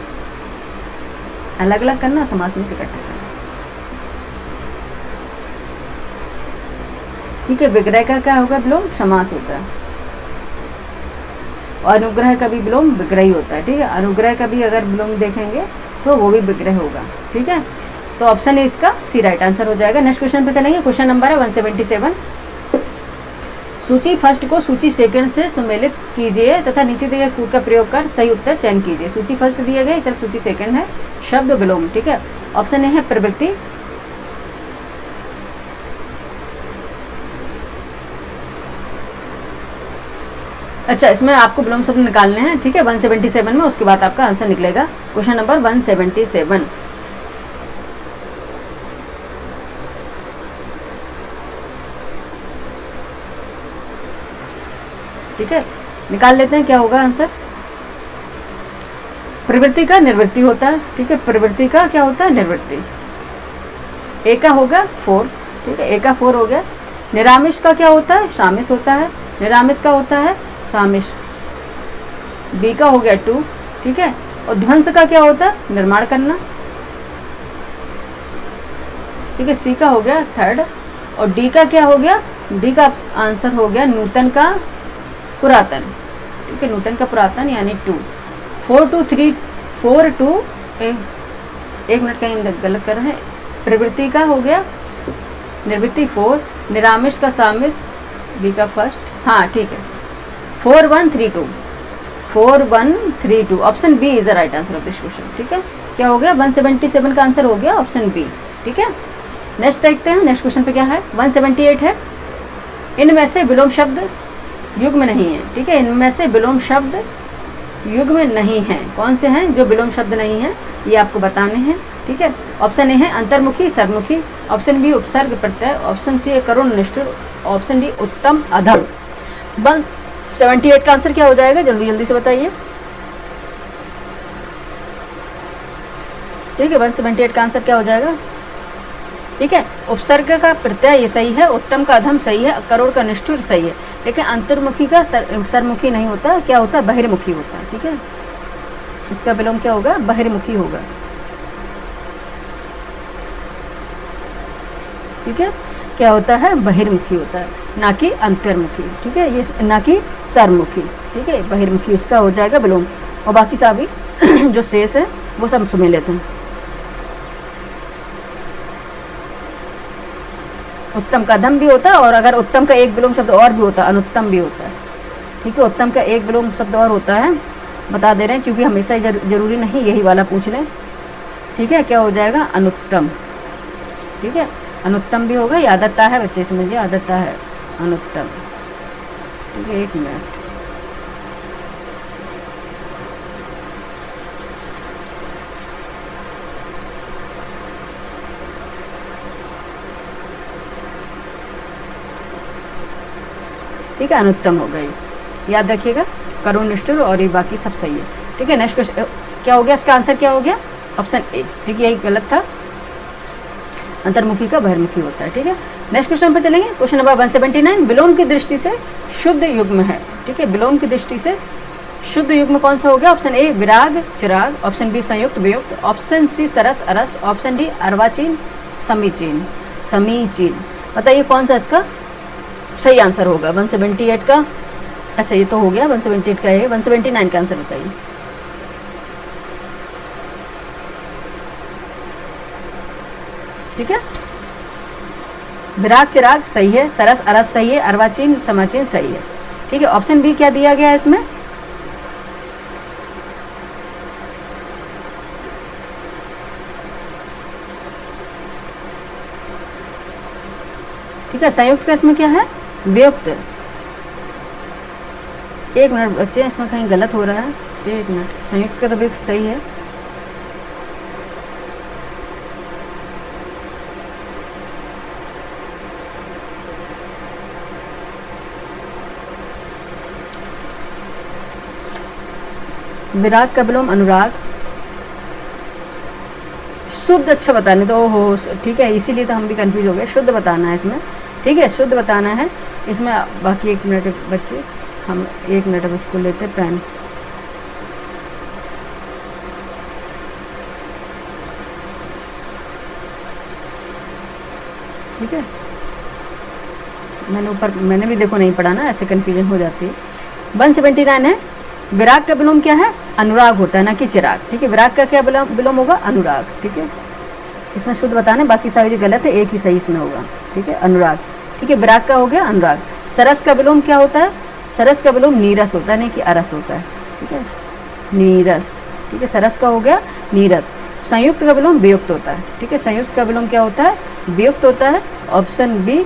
अलग अलग करना, समास में से इकट्ठा करना। ठीक है, विग्रह का क्या होगा? विलोम समास होता है। और अनुग्रह का भी विलोम विग्रह ही होता है। ठीक है, अनुग्रह का भी अगर विलोम देखेंगे तो वो भी विग्रह होगा। ठीक है, तो ऑप्शन ए इसका सी राइट आंसर हो जाएगा। नेक्स्ट क्वेश्चन पे चलेंगे। क्वेश्चन नंबर है 177। सूची फर्स्ट को सूची सेकंड से सम्मिलित कीजिए तथा नीचे दिए गए कूट का प्रयोग कर सही उत्तर चयन कीजिए। सूची फर्स्ट दिए गए, इधर सूची सेकंड है। शब्द विलोम। ठीक है, ऑप्शन ए है प्रवृत्ति, अच्छा इसमें आपको विलोम शब्द निकालने हैं। ठीक है, 177 में, उसके बाद आपका आंसर निकलेगा। Question number 177। ठीक है, निकाल लेते हैं क्या होगा आंसर। प्रवृत्ति का निर्वृत्ति होता है। ठीक है, प्रवृत्ति का क्या होता है? निर्वृत्ति। ए का होगा 4। ठीक है, ए का 4 हो गया। निरामिष का क्या होता है? शामिश होता है। निरामिष का होता है सामिश। बी का हो गया 2। ठीक है, और ध्वंस का क्या होता है? निर्माण करना। ठीक है, सी का हो गया 3rd, और डी का क्या हो गया? डी का आंसर हो गया नूतन का पुरातन। ठीक है, नूतन का पुरातन यानी 2। 4 2 3 4 2 एक मिनट कहीं गलत कर रहे हैं। प्रवृत्ति का हो गया निर्वृत्ति 4, निरामिष का सामिश, बी का फर्स्ट। हाँ ठीक है, 4 1 3 2 4 1 3 2, option B is the right answer of this question. ठीक है, क्या हो गया? 177 का आंसर हो गया ऑप्शन बी। ठीक है, नेक्स्ट देखते हैं। नेक्स्ट क्वेश्चन पे क्या है? 178 है। इनमें से विलोम शब्द युग्म नहीं है। ठीक है, इनमें से विलोम शब्द युग्म नहीं है। कौन से हैं जो विलोम शब्द नहीं है, ये आपको बताने हैं। ठीक है, ऑप्शन ए है अंतर्मुखी सर्वमुखी, ऑप्शन बी उपसर्ग प्रत्यय, ऑप्शन सी है करुण निष्ठुर, ऑप्शन डी उत्तम अधम। 178 का आंसर क्या हो जाएगा? जल्दी जल्दी से बताइए। ठीक है, 178 का आंसर क्या हो जाएगा? ठीक है, उपसर्ग का प्रत्यय ये सही है, उत्तम का अधम सही है, करुण का निष्ठुर सही है, लेकिन अंतर्मुखी का सर्वमुखी नहीं होता। क्या होता है? बहिर्मुखी होता है। ठीक है, इसका विलोम क्या होगा? बहिर्मुखी होगा। ठीक है, क्या होता है, बहिर्मुखी होता है, ना कि अंतर्मुखी। ठीक है, ये ना कि सरमुखी। ठीक है, बहिर्मुखी इसका हो जाएगा विलोम। और बाकी सभी जो शेष है वो सब सुन लेते हैं। उत्तम का अधम भी होता है, और अगर उत्तम का एक विलोम शब्द और भी होता है, अनुत्तम भी होता है। ठीक है, उत्तम का एक विलोम शब्द और होता है, बता दे रहे हैं, क्योंकि हमेशा जरूरी नहीं यही वाला पूछ लें। ठीक है, क्या हो जाएगा, अनुत्तम। ठीक है, अनुत्तम भी होगा, ये आदतता है बच्चे, समझिए आदतता है, अनुत्तम। ठीक है, 1 मिनट। ठीक है, अनुत्तम हो गई, याद रखिएगा, करुण, निष्ठुर और ये बाकी सब सही है। ठीक है, नेक्स्ट क्वेश्चन क्या हो गया, इसका आंसर क्या हो गया, ऑप्शन ए। ठीक है, यही गलत था, अंतर्मुखी का बहिर्मुखी होता है। ठीक है, नेक्स्ट क्वेश्चन पर चलेंगे। क्वेश्चन नंबर 179, विलोम की दृष्टि से शुद्ध युग्म है। ठीक है, विलोम की दृष्टि से शुद्ध युग्म कौन सा हो गया, ऑप्शन ए विराग चिराग, ऑप्शन बी संयुक्त वियुक्त, ऑप्शन सी सरस अरस, ऑप्शन डी अर्वाचीन समीचीन समीचीन। बताइए कौन सा इसका सही आंसर होगा 178 का। अच्छा, ये तो हो गया 178 का है, 179 का आंसर बताइए। ठीक है, विराग चिराग सही है, सरस अरस सही है, अर्वाचीन समाचीन सही है। ठीक है, ऑप्शन बी क्या दिया गया है इसमें, ठीक है, संयुक्त का इसमें क्या है, वियुक्त। 1 मिनट बच्चे, इसमें कहीं गलत हो रहा है, 1 मिनट। संयुक्त का तो वियुक्त सही है। विराग का विलोम अनुराग, शुद्ध अच्छा बताने तो हो। ठीक है, इसीलिए तो हम भी कंफ्यूज हो गए, शुद्ध बताना है इसमें। ठीक है, शुद्ध बताना है इसमें। बाकी 1 मिनट बच्चे, हम 1 मिनट अब इसको लेते हैं पेन। ठीक है, मैंने भी देखो नहीं पढ़ा ना, ऐसे कन्फ्यूजन हो जाती है। 179 है, विराग का विलोम क्या है, अनुराग होता है, ना कि चिराग। ठीक है, विराग का क्या विलोम होगा, अनुराग। ठीक है, इसमें शुद्ध बताना, बाकी सारी गलत है, एक ही सही इसमें होगा। ठीक है, अनुराग। ठीक है, विराग का हो गया अनुराग। सरस का विलोम क्या होता है, सरस का विलोम नीरस होता है, नहीं कि अरस होता है। ठीक है, नीरस। ठीक है, सरस का हो गया नीरस। संयुक्त का विलोम वियुक्त होता है। ठीक है, संयुक्त का विलोम क्या होता है, वियुक्त होता है, ऑप्शन बी।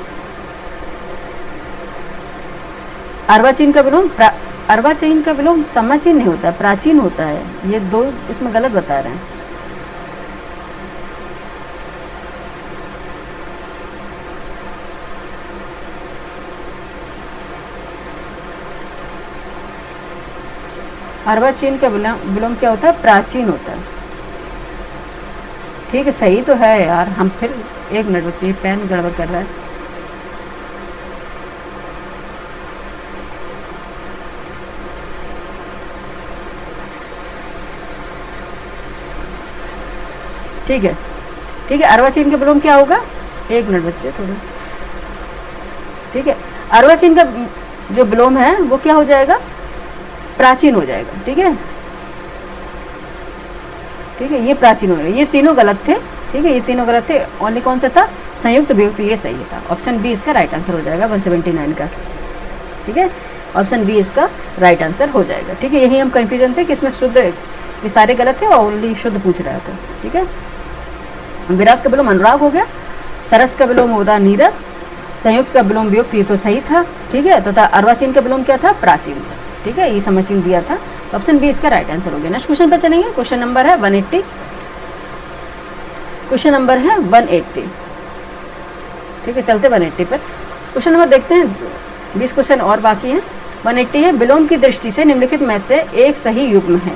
अर्वाचीन का विलोम, अर्वाचीन का विलोम समाचीन नहीं होता, प्राचीन होता है। ये 2 इसमें गलत बता रहे हैं। अर्वाचीन का विलोम क्या होता है, प्राचीन होता है। ठीक है, सही तो है यार, हम फिर 1 मिनट बच्चे, पेन गड़बड़ कर रहा है। ठीक है, ठीक है, अर्वाचीन का विलोम क्या होगा, 1 मिनट बच्चे थोड़ा। ठीक है, अर्वाचीन का जो विलोम है वो क्या हो जाएगा, प्राचीन हो जाएगा। ठीक है, ठीक है, ये प्राचीन हो जाएगा। ये तीनों गलत थे। ठीक है, ये तीनों गलत थे, ओनली कौन सा था, संयुक्त वियुक्त, ये सही था। ऑप्शन बी इसका राइट आंसर हो जाएगा 179 का। ठीक है, ऑप्शन बी इसका राइट आंसर हो जाएगा। ठीक है, यही हम कन्फ्यूजन थे कि इसमें शुद्ध, ये सारे गलत थे और ओनली शुद्ध पूछ रहा था। ठीक है, विराग का विलोम अनुराग हो गया, सरस का विलोम होता नीरस, संयुक्त का विलोम वियुक्त, ये तो सही था। ठीक है, तथा अर्वाचीन का विलोम क्या था, प्राचीन था। ठीक है, ये समाचीन दिया था, तो ऑप्शन बी इसका राइट आंसर हो गया। नेक्स्ट क्वेश्चन पर चलेंगे। क्वेश्चन नंबर है 180। क्वेश्चन नंबर है 180। ठीक है, चलते 180 पर। क्वेश्चन नंबर देखते हैं, 20 क्वेश्चन और बाकी हैं। 180 है, विलोम की दृष्टि से निम्नलिखित में से एक सही युग्म है।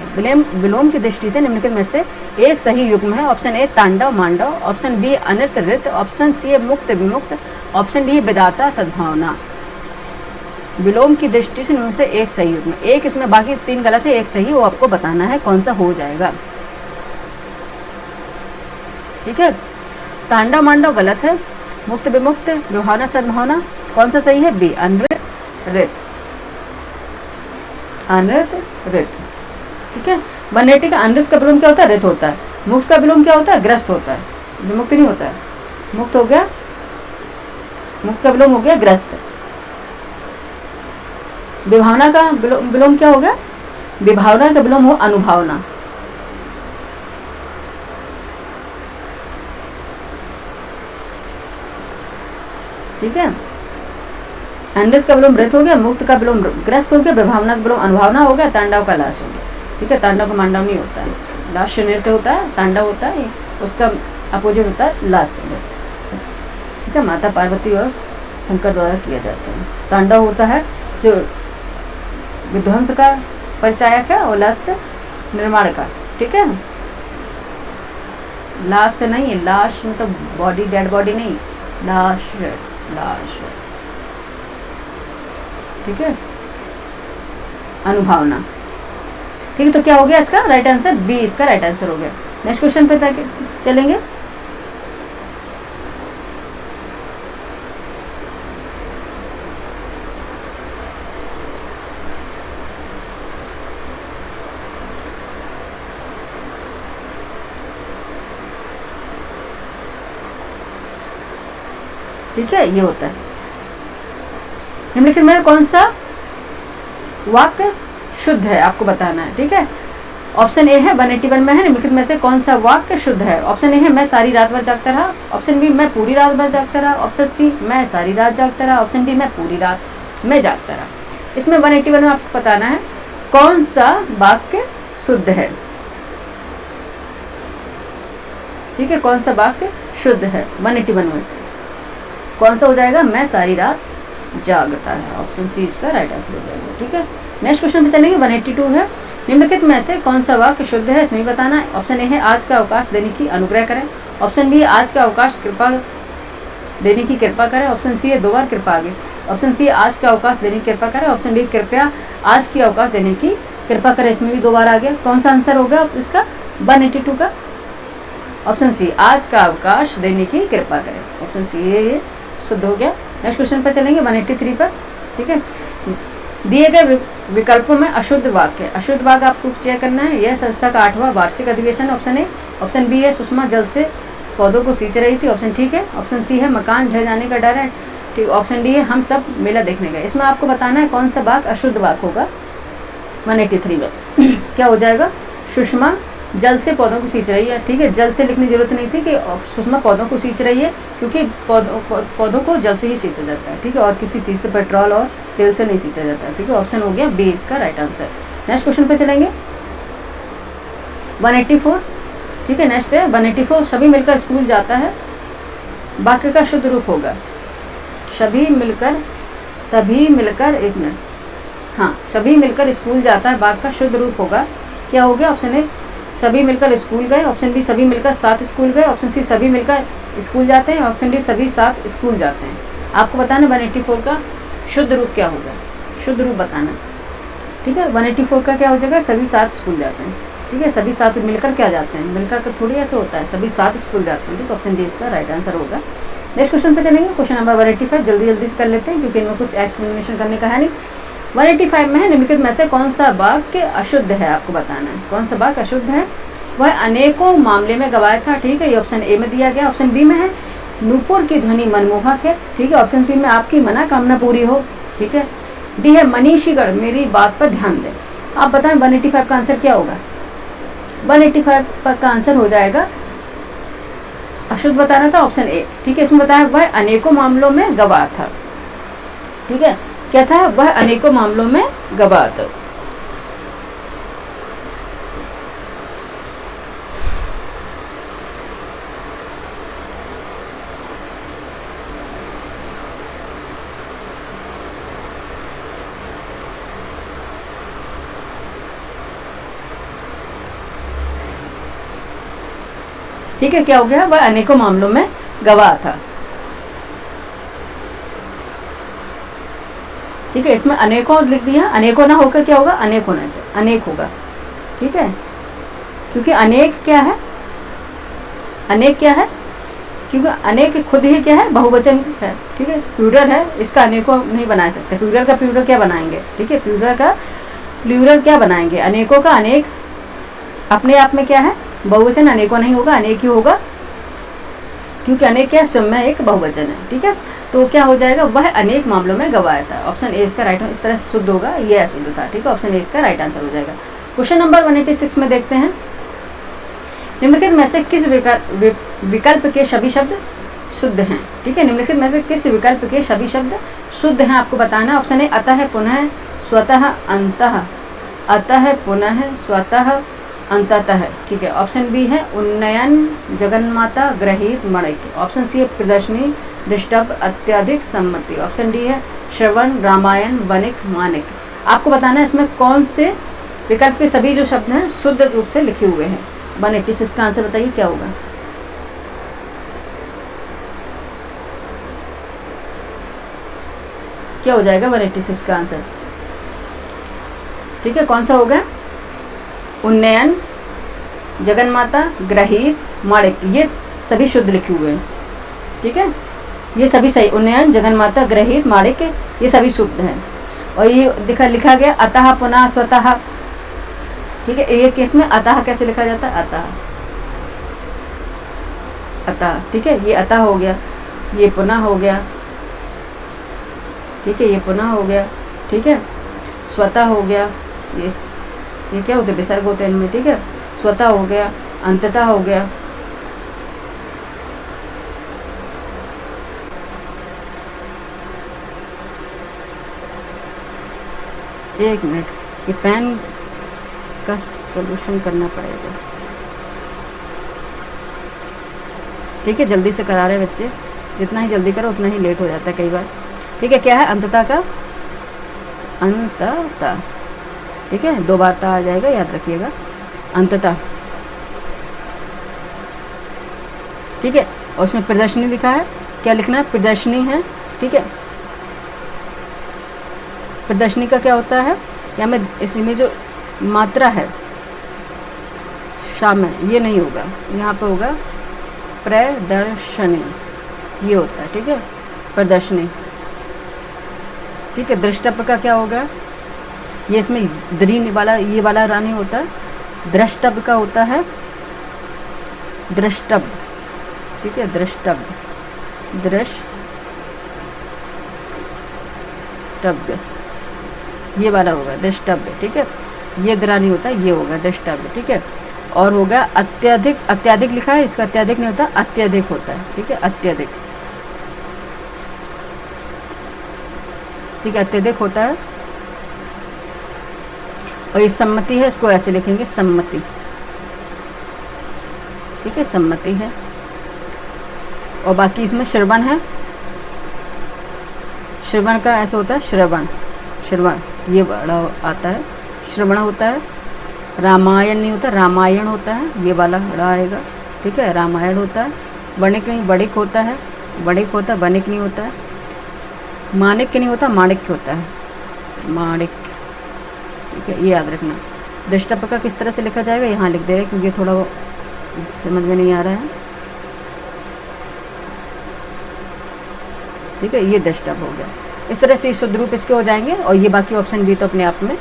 विलोम की दृष्टि से निम्नलिखित में से एक सही युग्म है। ऑप्शन ए तांडव मांडव, ऑप्शन बी अनृत नृत्य, ऑप्शन सी मुक्त विमुक्त, ऑप्शन डी विदाता सद्भावना। विलोम की दृष्टि से इनमें से एक सही युग्म, एक इसमें, बाकी 3 गलत है, एक सही, वो आपको बताना है कौन सा हो जाएगा। ठीक है, तांडव मांडव गलत है, मुक्त विमुक्त, विभावना सद्भावना, कौन सा सही है? बी, अनृत ऋत, अनृत ऋत। ठीक है, 180 का अनृत का विलोम क्या होता है? ऋत होता है। मुक्त का विलोम क्या होता है? ग्रस्त होता है, विमुक्त नहीं होता है। मुक्त हो गया, मुक्त का विलोम हो गया ग्रस्त। विभावना का विलोम क्या हो गया? विभावना का विलोम हो अनुभावना। ठीक है, अनृत का विलोम ऋत हो गया, मुक्त का विलोम ग्रस्त हो गया, विभावना का विलोम अनुभावना हो गया, तांडव का लाश हो गया। ठीक है, तांडव का मांडव नहीं होता है, लाश नृत्य होता है, तांडव होता है, उसका अपोजिट होता है लाश नृत्य। ठीक है, माता पार्वती और शंकर द्वारा किया जाता है। तांडव होता है जो विध्वंस का परिचायक है, और लाश निर्माण का। ठीक है, लाश से नहीं है, लाश मतलब बॉडी, डेड बॉडी नहीं, लाश, लाश। ठीक है, अनुभावना। ठीक है, तो क्या हो गया इसका राइट आंसर? बी इसका राइट आंसर हो गया। नेक्स्ट क्वेश्चन पे चलेंगे। ठीक है, ये होता है निम्नलिखित में कौन सा वाक्य शुद्ध है, आपको बताना है। ठीक है, ऑप्शन ए है 181 में है, निम्नलिखित में से कौन सा वाक्य शुद्ध है? ऑप्शन ए है मैं सारी रात भर जागता रहा, ऑप्शन बी मैं पूरी रात भर जागता रहा, ऑप्शन सी मैं सारी रात जागता रहा, ऑप्शन डी मैं पूरी रात में जागता रहा। इसमें 181 में आपको बताना है कौन सा वाक्य शुद्ध है। ठीक है, कौन सा वाक्य शुद्ध है 181 में? कौन सा हो जाएगा? मैं सारी रात जागता है, ऑप्शन सी इसका राइट आंसर हो जाएगा। ठीक है, नेक्स्ट क्वेश्चन पे चलेंगे। 182 है, निम्नलिखित में से कौन सा वाक्य शुद्ध है, इसमें बताना है। ऑप्शन ए है आज का अवकाश देने की अनुग्रह करें, ऑप्शन बी आज का अवकाश कृपा देने की कृपा करें, ऑप्शन सी है 2 बार कृपा आ गई, ऑप्शन सी आज का अवकाश देने की कृपा करें, ऑप्शन डी कृपया आज की अवकाश देने की कृपा करें, इसमें भी 2 बार आ गया। कौन सा आंसर होगा इसका 182 का? ऑप्शन सी आज का अवकाश देने की कृपा करें, ऑप्शन सी ये शुद्ध हो गया। नेक्स्ट क्वेश्चन पर चलेंगे 183 पर। ठीक है, दिए गए विकल्पों में अशुद्ध वाक्य, अशुद्ध वाक्य आपको चेक करना है। यह संस्था का 8वां वार्षिक अधिवेशन, ऑप्शन ए। ऑप्शन बी है सुषमा जल से पौधों को सींच रही थी, ऑप्शन ठीक है। ऑप्शन सी है मकान ढह जाने का डर है, ठीक। ऑप्शन डी है हम सब मेला देखने गए। इसमें आपको बताना है कौन सा वाक्य अशुद्ध वाक्य होगा 183 में। क्या हो जाएगा? सुषमा जल से पौधों को सींच रही है। ठीक है, जल से लिखने की जरूरत नहीं थी कि सुषमा पौधों को सींच रही है, क्योंकि पौधों को जल से ही सींचा जाता है। ठीक है, और किसी चीज़ से, पेट्रोल और तेल से नहीं सींचा जाता है। ठीक है, ऑप्शन हो गया बी का राइट आंसर। नेक्स्ट क्वेश्चन पे चलेंगे 184। ठीक है, नेक्स्ट है 184। सभी मिलकर स्कूल जाता है, वाक्य का शुद्ध रूप होगा सभी मिलकर एक मिनट, हाँ, सभी मिलकर स्कूल जाता है, वाक्य का शुद्ध रूप होगा क्या हो गया? ऑप्शन ए सभी मिलकर स्कूल गए, ऑप्शन बी सभी मिलकर साथ स्कूल गए, ऑप्शन सी सभी मिलकर स्कूल जाते हैं, ऑप्शन डी सभी साथ स्कूल जाते हैं। आपको बताना 184 का शुद्ध रूप क्या होगा, शुद्ध रूप बताना। ठीक है, 184 का क्या हो जाएगा? सभी साथ स्कूल जाते हैं। ठीक है, सभी साथ मिलकर क्या जाते हैं, मिलकर थोड़ी ऐसे होता है, सभी साथ स्कूल जाते हैं। ठीक, ऑप्शन डी इसका राइट आंसर होगा। नेक्स्ट क्वेश्चन पे चलेंगे, क्वेश्चन नंबर 185। जल्दी से कर लेते हैं क्योंकि इनमें कुछ एक्सप्लेनेशन करने का है नहीं। 185 में है निम्नलिखित में से कौन सा वाक्य अशुद्ध है, आपको बताना है कौन सा वाक्य अशुद्ध है। वह अनेकों मामले में गवाया था। ठीक है, ये ऑप्शन ए में दिया गया। ऑप्शन बी में है नूपुर की ध्वनि मनमोहक है। ठीक है, ऑप्शन सी में आपकी मनोकामना पूरी हो। ठीक है, डी है मनीषीगढ़ मेरी बात पर ध्यान दें। आप बताएं 185 का आंसर क्या होगा? 185 का आंसर हो जाएगा अशुद्ध बताना था, ऑप्शन ए। ठीक है, इसमें बताया वह अनेकों मामलों में गवाह था। ठीक है, क्या था? वह अनेकों मामलों में गवाह था। ठीक है, क्या हो गया? वह अनेकों मामलों में गवाह था। ठीक है, इसमें अनेकों लिख दिया, अनेकों ना होकर क्या होगा? अनेक होना चाहिए, अनेक होगा। ठीक है, क्योंकि अनेक क्या है? अनेक क्या है? क्योंकि अनेक खुद ही क्या है, बहुवचन है, ठीक है, प्लूरल है, इसका अनेकों नहीं बना सकते। प्लूरल का प्लूरल क्या बनाएंगे, ठीक है, प्लूरल का प्लूरल क्या बनाएंगे, अनेकों का अनेक अपने आप में क्या है, बहुवचन, अनेकों नहीं होगा, अनेक ही होगा, क्योंकि अनेक क्या स्वयं में एक बहुवचन है, ठीक है। तो क्या हो जाएगा, वह अनेक मामलों में गवाया था। ऑप्शन ए इसका राइट, इस तरह से शुद्ध होगा, ये अशुद्ध था, ठीक है, ऑप्शन ए इसका राइट आंसर हो जाएगा। क्वेश्चन नंबर 186 में देखते हैं, निम्नलिखित में से किस विकल्प के सभी शब्द शुद्ध हैं, ठीक है, निम्नलिखित में से किस विकल्प के सभी शब्द शुद्ध हैं, आपको बताना है। ऑप्शन ए अतः, पुनः, स्वतः, अंतः, अतः, पुनः, स्वतः, अंततः, ठीक है। ऑप्शन बी है उन्नयन, जगन्माता, ग्रहित, मणिक। ऑप्शन सी है प्रदर्शनी, दृष्टव्य, अत्यधिक, सम्मति। ऑप्शन डी है श्रवण, रामायण, वणिक, मानिक। आपको बताना है इसमें कौन से विकल्प के सभी जो शब्द हैं शुद्ध रूप से लिखे हुए हैं। 186 का आंसर बताइए क्या होगा। क्या हो जाएगा 186 का आंसर, ठीक है, कौन सा होगा, उन्नयन, जगन्माता, ग्रहित, माणिक, ये सभी शुद्ध लिखे हुए हैं, ठीक है, ये सभी सही, उन्नयन, जगन्माता, ग्रहित, माणिक, ये सभी शुद्ध हैं। और ये लिखा गया अतः, पुनः, स्वतः, ठीक है, ये केस में अतः कैसे लिखा जाता है, अतः, अतः, ठीक है, ये अतः हो गया, ये पुनः हो गया, ठीक है, ये पुनः हो गया, ठीक है, स्वतः हो गया, ये क्या होते हैं, विसर्ग होते हैं इनमें, ठीक है, स्वतः हो गया, अंततः हो गया, एक मिनट, ये पेन का सॉल्यूशन करना पड़ेगा, ठीक है, जल्दी से करा रहे बच्चे, जितना ही जल्दी करो उतना ही लेट हो जाता है कई बार, ठीक है। क्या है, अंततः का अंततः, ठीक है, 2 बार ता आ जाएगा, याद रखिएगा, अंततः, ठीक है। और उसमें प्रदर्शनी लिखा है, क्या लिखना है, प्रदर्शनी है, ठीक है, प्रदर्शनी का क्या होता है, या में इसमें जो मात्रा है शामिल, ये नहीं होगा, यहाँ पे होगा प्रदर्शनी, ये होता है, ठीक है, प्रदर्शनी, ठीक है। दृष्टप का क्या होगा, ये इसमें द्री वाला, ये वाला रानी होता है, दृष्टब का होता है दृष्टब, ठीक है, दृष्टब, दृष्टव्य, ये वाला होगा दृष्टव्य, ठीक है, ये द्रानी होता है, ये होगा दृष्टव्य, ठीक है। और होगा अत्यधिक, अत्याधिक लिखा है, इसका अत्याधिक नहीं होता, अत्यधिक होता है, ठीक है, अत्यधिक, ठीक है, अत्यधिक होता है। और ये सम्मति है, इसको ऐसे लिखेंगे सम्मति, ठीक है, सम्मति है। और बाकी इसमें श्रवण है, श्रवण का ऐसे होता है श्रवण, श्रवण ये बड़ा आता है, श्रवण होता है। रामायण नहीं होता, रामायण होता है, ये वाला बड़ा आएगा, ठीक है, रामायण होता है। वणिक नहीं, वणिक होता है, वणिक होता है, वणिक नहीं होता है। माणिक नहीं होता, माणिक्य होता है, माणिक, ठीक है, ये याद रखना। दृष्टप का किस तरह से लिखा जाएगा, यहाँ लिख दे रहे क्योंकि थोड़ा वो समझ में नहीं आ रहा है, ठीक है, ये दृष्टप हो गया। इस तरह से शुद्ध रूप इसके हो जाएंगे। और ये बाकी ऑप्शन बी तो अपने आप में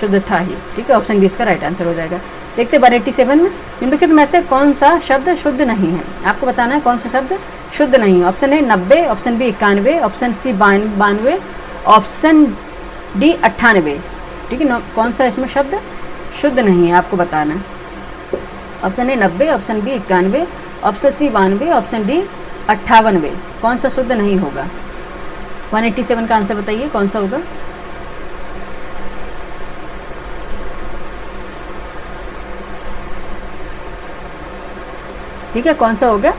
शुद्ध था ही, ठीक है, ऑप्शन बी इसका राइट आंसर हो जाएगा। देखते 187 में, निम्नलिखित में से कौन सा शब्द शुद्ध नहीं है, आपको बताना है कौन सा शब्द शुद्ध नहीं है। Option A 90, option B 91, option C 92, option D 98, ठीक है, कौन सा इसमें शब्द शुद्ध नहीं है आपको बताना है। Option A 90, option B 91, option C 92, option D 98, कौन सा शुद्ध नहीं होगा। 187 का आंसर बताइए कौन सा होगा। ठीक है, कौन सा होगा।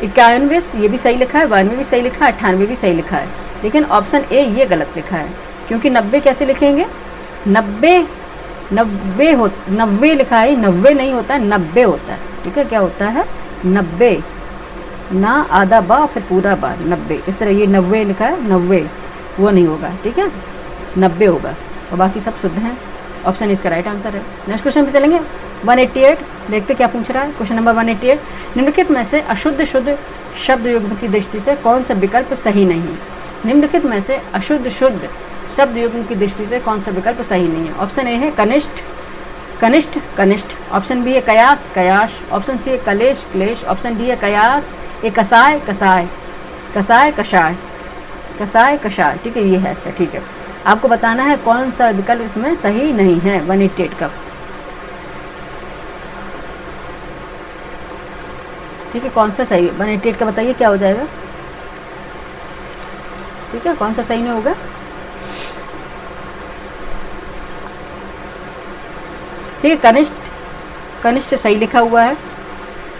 91 ये भी सही लिखा है, 92 भी सही लिखा है, 98 भी सही लिखा है, लेकिन ऑप्शन ए ये गलत लिखा है, क्योंकि 90 कैसे लिखेंगे, 90 लिखा है, 90 नहीं होता है, 90 होता है, ठीक है, क्या होता है 90, ना आधा बा फिर पूरा बा, 90, इस तरह ये 90 लिखा है, 90 वो नहीं होगा, ठीक है, 90 होगा, और बाकी सब शुद्ध हैं। ऑप्शन इसका राइट आंसर है। नेक्स्ट क्वेश्चन पे चलेंगे 188, देखते क्या पूछ रहा है। क्वेश्चन नंबर 188, निम्नलिखित में से अशुद्ध शुद्ध शब्द युग्म की दृष्टि से कौन सा विकल्प सही नहीं है? निम्नलिखित में से अशुद्ध शुद्ध शब्द युग्म की दृष्टि से कौन सा विकल्प सही नहीं है? ऑप्शन ए है कनिष्ठ कनिष्ठ कनिष्ठ, ऑप्शन बी है कयास कयाश, ऑप्शन सी है कलेश क्लेश, ऑप्शन डी है कयास ए कसाय कसाय कसाय कषाय कसाय कषाय। ठीक है, ये है। अच्छा ठीक है, आपको बताना है कौन सा विकल्प इसमें सही नहीं है 188 का। ठीक है, कौन सा सही 188 का बताइए क्या हो जाएगा? ठीक है, कौन सा सही नहीं होगा? ठीक है, कनिष्ठ कनिष्ठ सही लिखा हुआ है,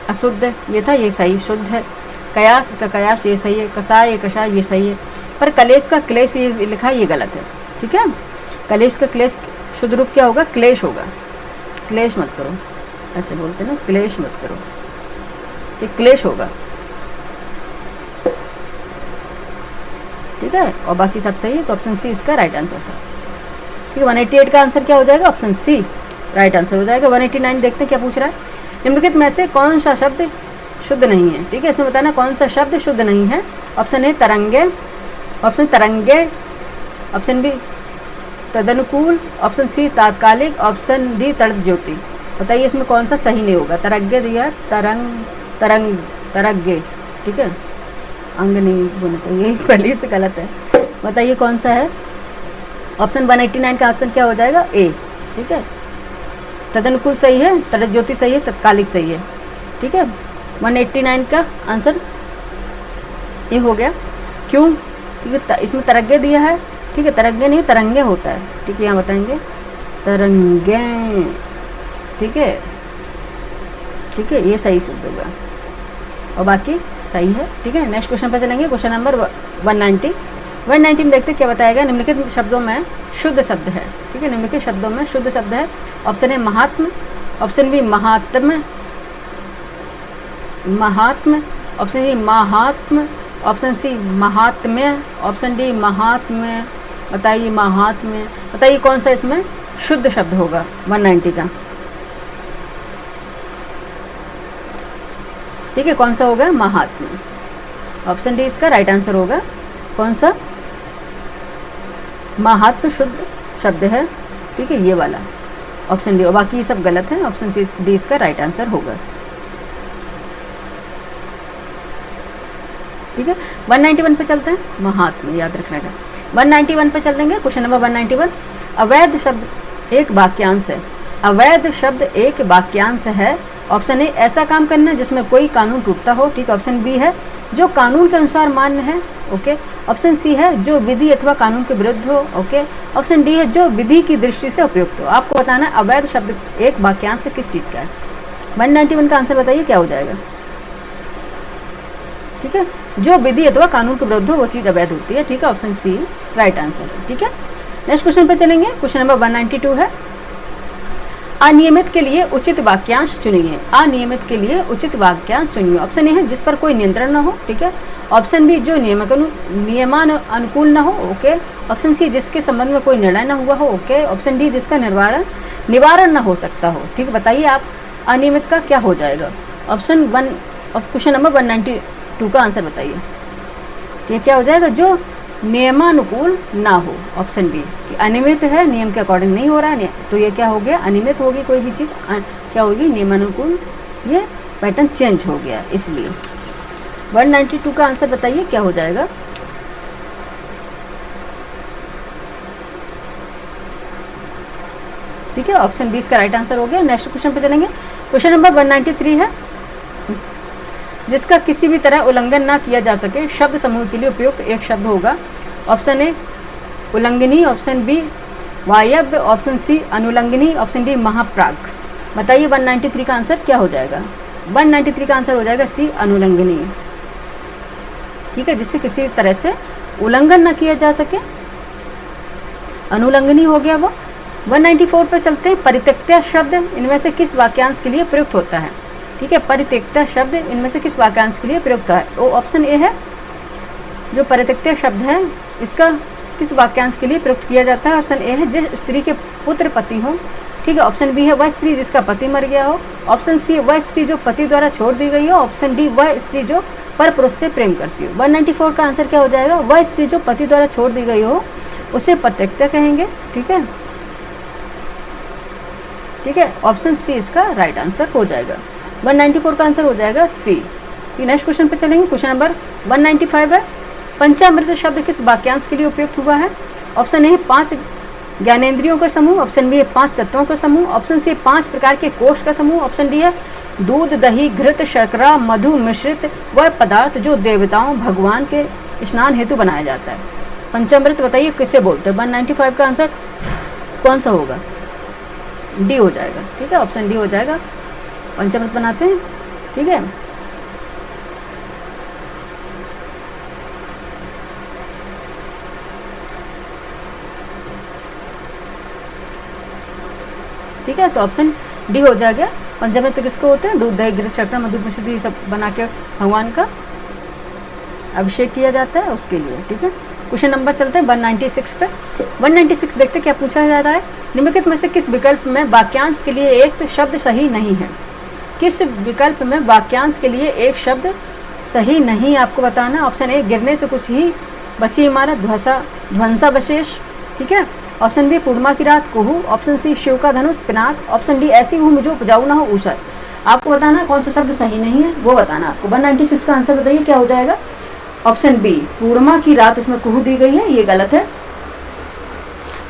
अशुद्ध ये था, ये सही, शुद्ध है। कयास का कयास ये सही है, कसाय ये कषाय ये सही है, पर कलेश का क्लेश ये लिखा है ये गलत है। ठीक है, कलेश का क्लेश शुद्ध रूप क्या होगा? क्लेश होगा। क्लेश मत करो, ऐसे बोलते ना, क्लेश मत करो, ये क्लेश होगा। ठीक है, और बाकी सब सही है, तो ऑप्शन सी इसका राइट आंसर था। ठीक है, 188 का आंसर क्या हो जाएगा? ऑप्शन सी राइट आंसर हो जाएगा। 189 देखते हैं क्या पूछ रहा है। निम्नलिखित में से कौन सा शब्द शुद्ध नहीं है? ठीक है, इसमें बताना कौन सा शब्द शुद्ध नहीं है। ऑप्शन ए तरंगे, ऑप्शन तरंगे, ऑप्शन बी तदनुकूल, ऑप्शन सी तात्कालिक, ऑप्शन डी तड़क ज्योति। बताइए इसमें कौन सा सही नहीं होगा? तरंगे दिया, तरंग तरंग तरंगे। ठीक है, अंग नहीं बोलते, ये पहले से गलत है। बताइए कौन सा है? ऑप्शन 189 का आंसर क्या हो जाएगा? ए। ठीक है, तदनुकूल सही है, तड़क ज्योति सही है, तत्कालिक सही है। ठीक है, 189 का आंसर ये हो गया। क्यों? क्योंकि इसमें तरंगे दिया है। ठीक है, तरंगे नहीं तरंगे होता है। ठीक है, यहाँ बताएंगे तरंगे। ठीक है, ठीक है, ये सही शुद्ध होगा और बाकी सही है। ठीक है, नेक्स्ट क्वेश्चन पर चलेंगे। क्वेश्चन नंबर 190 में देखते क्या बताएगा। निम्नलिखित शब्दों में शुद्ध शब्द है। ठीक है, निम्नलिखित शब्दों में शुद्ध शब्द है। ऑप्शन ए महात्म, ऑप्शन बी महात्म महात्म, ऑप्शन डी महात्म, ऑप्शन सी महात्म्य, ऑप्शन डी महात्म्य। बताइए महात्म्य, बताइए कौन सा इसमें शुद्ध शब्द होगा 190 का? ठीक है, कौन सा होगा? महात्म्य। ऑप्शन डी इसका राइट आंसर होगा। कौन सा? महात्म शुद्ध शब्द है। ठीक है, ये वाला ऑप्शन डी, और बाकी ये सब गलत है। ऑप्शन सी डी इसका राइट आंसर होगा। ठीक है, 191 पे चलते हैं। महात्मा याद रखने का। 191 पे चल देंगे। Question number 191। अवैध शब्द एक वाक्यांश है। अवैध शब्द एक वाक्यांश है। ऑप्शन ए ऐसा काम करना जिसमें कोई कानून टूटता हो। ठीक, ऑप्शन बी है जो कानून के अनुसार मान्य है। ओके, ऑप्शन सी है जो विधि अथवा कानून के विरुद्ध हो। ओके, ऑप्शन डी है जो विधि की दृष्टि से उपयुक्त हो। आपको बताना है अवैध शब्द एक वाक्यांश से किस चीज़ का है। 191 का आंसर बताइए क्या हो जाएगा? ठीक है, जो विधि अथवा कानून के विरुद्ध हो वो चीज़ अवैध होती है। ठीक है, ऑप्शन सी राइट आंसर है। ठीक है, नेक्स्ट क्वेश्चन पे चलेंगे। क्वेश्चन नंबर 192 है। अनियमित के लिए उचित वाक्यांश चुनिए। अनियमित के लिए उचित वाक्यांश चुनिए। ऑप्शन ए है जिस पर कोई नियंत्रण न हो। ठीक है, ऑप्शन बी जो नियमानुकूल न हो। ओके, ऑप्शन सी जिसके संबंध में कोई निर्णय न हुआ हो। ओके, ऑप्शन डी जिसका निवारण न हो सकता हो। ठीक है, बताइए आप अनियमित का क्या हो जाएगा? ऑप्शन 1 क्वेश्चन नंबर 192 का आंसर बताइए। ये क्या हो जाएगा? जो नियमानुकूल ना हो। ऑप्शन बी अनियमित है, नियम के अकॉर्डिंग नहीं हो रहा है, तो ये क्या हो गया? अनियमित होगी कोई भी चीज़, क्या होगी? नियमानुकूल, ये पैटर्न चेंज हो गया। इसलिए 192 का आंसर बताइए क्या हो जाएगा? ठीक है, ऑप्शन बी इसका राइट आंसर हो गया। नेक्स्ट क्वेश्चन पे चलेंगे। क्वेश्चन नंबर 193 है। जिसका किसी भी तरह उल्लंघन ना किया जा सके शब्द समूह के लिए उपयुक्त एक शब्द होगा। ऑप्शन ए उल्लंघनी, ऑप्शन बी वायव्य, ऑप्शन सी अनुल्लंघनी, ऑप्शन डी महाप्राग। बताइए 193 का आंसर क्या हो जाएगा? 193 का आंसर हो जाएगा सी अनुल्लंघनी। ठीक है, जिससे किसी तरह से उल्लंघन ना किया जा सके, अनुल्लंघनी हो गया वो। 194 पर चलते हैं। परित्यक्ता शब्द इनमें से किस वाक्यांश के लिए प्रयुक्त होता है? ठीक है, परित्यक्ता शब्द इनमें से किस वाक्यांश के लिए प्रयुक्त है? वो ऑप्शन ए है जो परित्यक्ता शब्द है इसका किस वाक्यांश के लिए प्रयुक्त किया जाता है? ऑप्शन ए है जिस स्त्री के पुत्र पति हो। ठीक है, ऑप्शन बी है वह स्त्री जिसका पति मर गया हो। ऑप्शन सी वह स्त्री जो पति द्वारा छोड़ दी गई हो। ऑप्शन डी वह स्त्री जो पर पुरुष से प्रेम करती हो। 194 का आंसर क्या हो जाएगा? वह स्त्री जो पति द्वारा छोड़ दी गई हो उसे परित्यक्ता कहेंगे। ठीक है, ठीक है, ऑप्शन सी इसका राइट आंसर हो जाएगा। 194 का आंसर हो जाएगा सी। नेक्स्ट क्वेश्चन पे चलेंगे। क्वेश्चन नंबर 195 है, पंचामृत शब्द किस वाक्यांश के लिए उपयुक्त हुआ है? ऑप्शन ए 5 ज्ञानेंद्रियों का समूह, ऑप्शन बी है 5 तत्वों का समूह, ऑप्शन सी 5 प्रकार के कोष का समूह, ऑप्शन डी है दूध, दही, घृत, शर्करा, मधु मिश्रित वह पदार्थ जो देवताओं भगवान के स्नान हेतु बनाया जाता है। पंचामृत बताइए किसे बोलते हैं? 195 का आंसर कौन सा होगा? डी हो जाएगा। ठीक है, ऑप्शन डी हो जाएगा, पंचामृत बनाते हैं। ठीक है, ठीक है, तो ऑप्शन डी हो जाएगा। पंचामृत किसको होते हैं? दूध, दही, घृत, शर्करा, मधु मिश्रित ये सब बना के भगवान का अभिषेक किया जाता है उसके लिए। ठीक है, क्वेश्चन नंबर चलते हैं 196 पे। 196 देखते क्या पूछा जा रहा है। निम्नलिखित में से किस विकल्प में वाक्यांश के लिए एक शब्द सही नहीं है? किस विकल्प में वाक्यांश के लिए एक शब्द सही नहीं आपको बताना। ऑप्शन ए गिरने से कुछ ही बची इमारत, ध्वंसावशेष। ठीक है, ऑप्शन बी पूर्णिमा की रात, कुहू, ऑप्शन सी शिव का धनुष, पिनाक, ऑप्शन डी ऐसी भूमि जो उपजाऊ ना हो, ऊषर। आपको बताना कौन सा शब्द सही नहीं है वो बताना आपको। 196 का आंसर बताइए क्या हो जाएगा? ऑप्शन बी पूर्णिमा की रात, इसमें कुहू दी गई है, ये गलत है।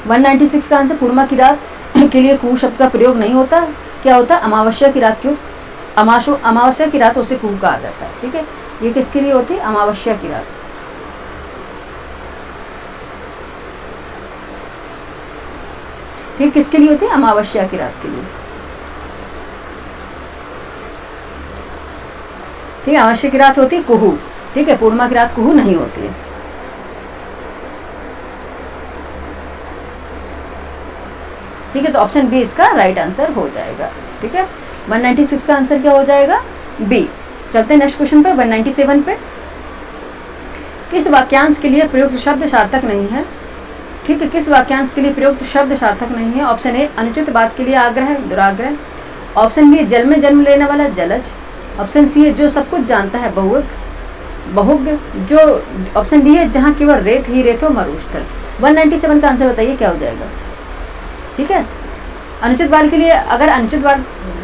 196 का आंसर पूर्णिमा की रात के लिए कुहू शब्द का प्रयोग नहीं होता। क्या होता है? अमावस्या की रात, क्यों अमावस्या की रात उसे कुहू कहा जाता है। ठीक है, ये किसके लिए होती है? अमावस्या की रात। ठीक, किसके लिए होती है? अमावस्या की रात के लिए। ठीक है, अमावस्या की रात होती है कुहू। ठीक है, पूर्णिमा की रात कुहू नहीं होती है। ठीक है, तो ऑप्शन बी इसका राइट आंसर हो जाएगा। ठीक है, 196 का आंसर क्या हो जाएगा? बी। चलते हैं नेक्स्ट क्वेश्चन पे 197 पे। किस वाक्यांश के लिए प्रयुक्त शब्द सार्थक नहीं है? ठीक है, किस वाक्यांश के लिए प्रयुक्त शब्द सार्थक नहीं है? ऑप्शन ए अनुचित बात के लिए आग्रह, दुराग्रह, ऑप्शन बी जल में जन्म लेने वाला, जलज, ऑप्शन सी है जो सब कुछ जानता है, बहुग, जो ऑप्शन डी है जहाँ केवल रेत ही रेत हो, मरुस्थल। 197 का आंसर बताइए क्या हो जाएगा? ठीक है, अनुचित बात के लिए, अगर अनुचित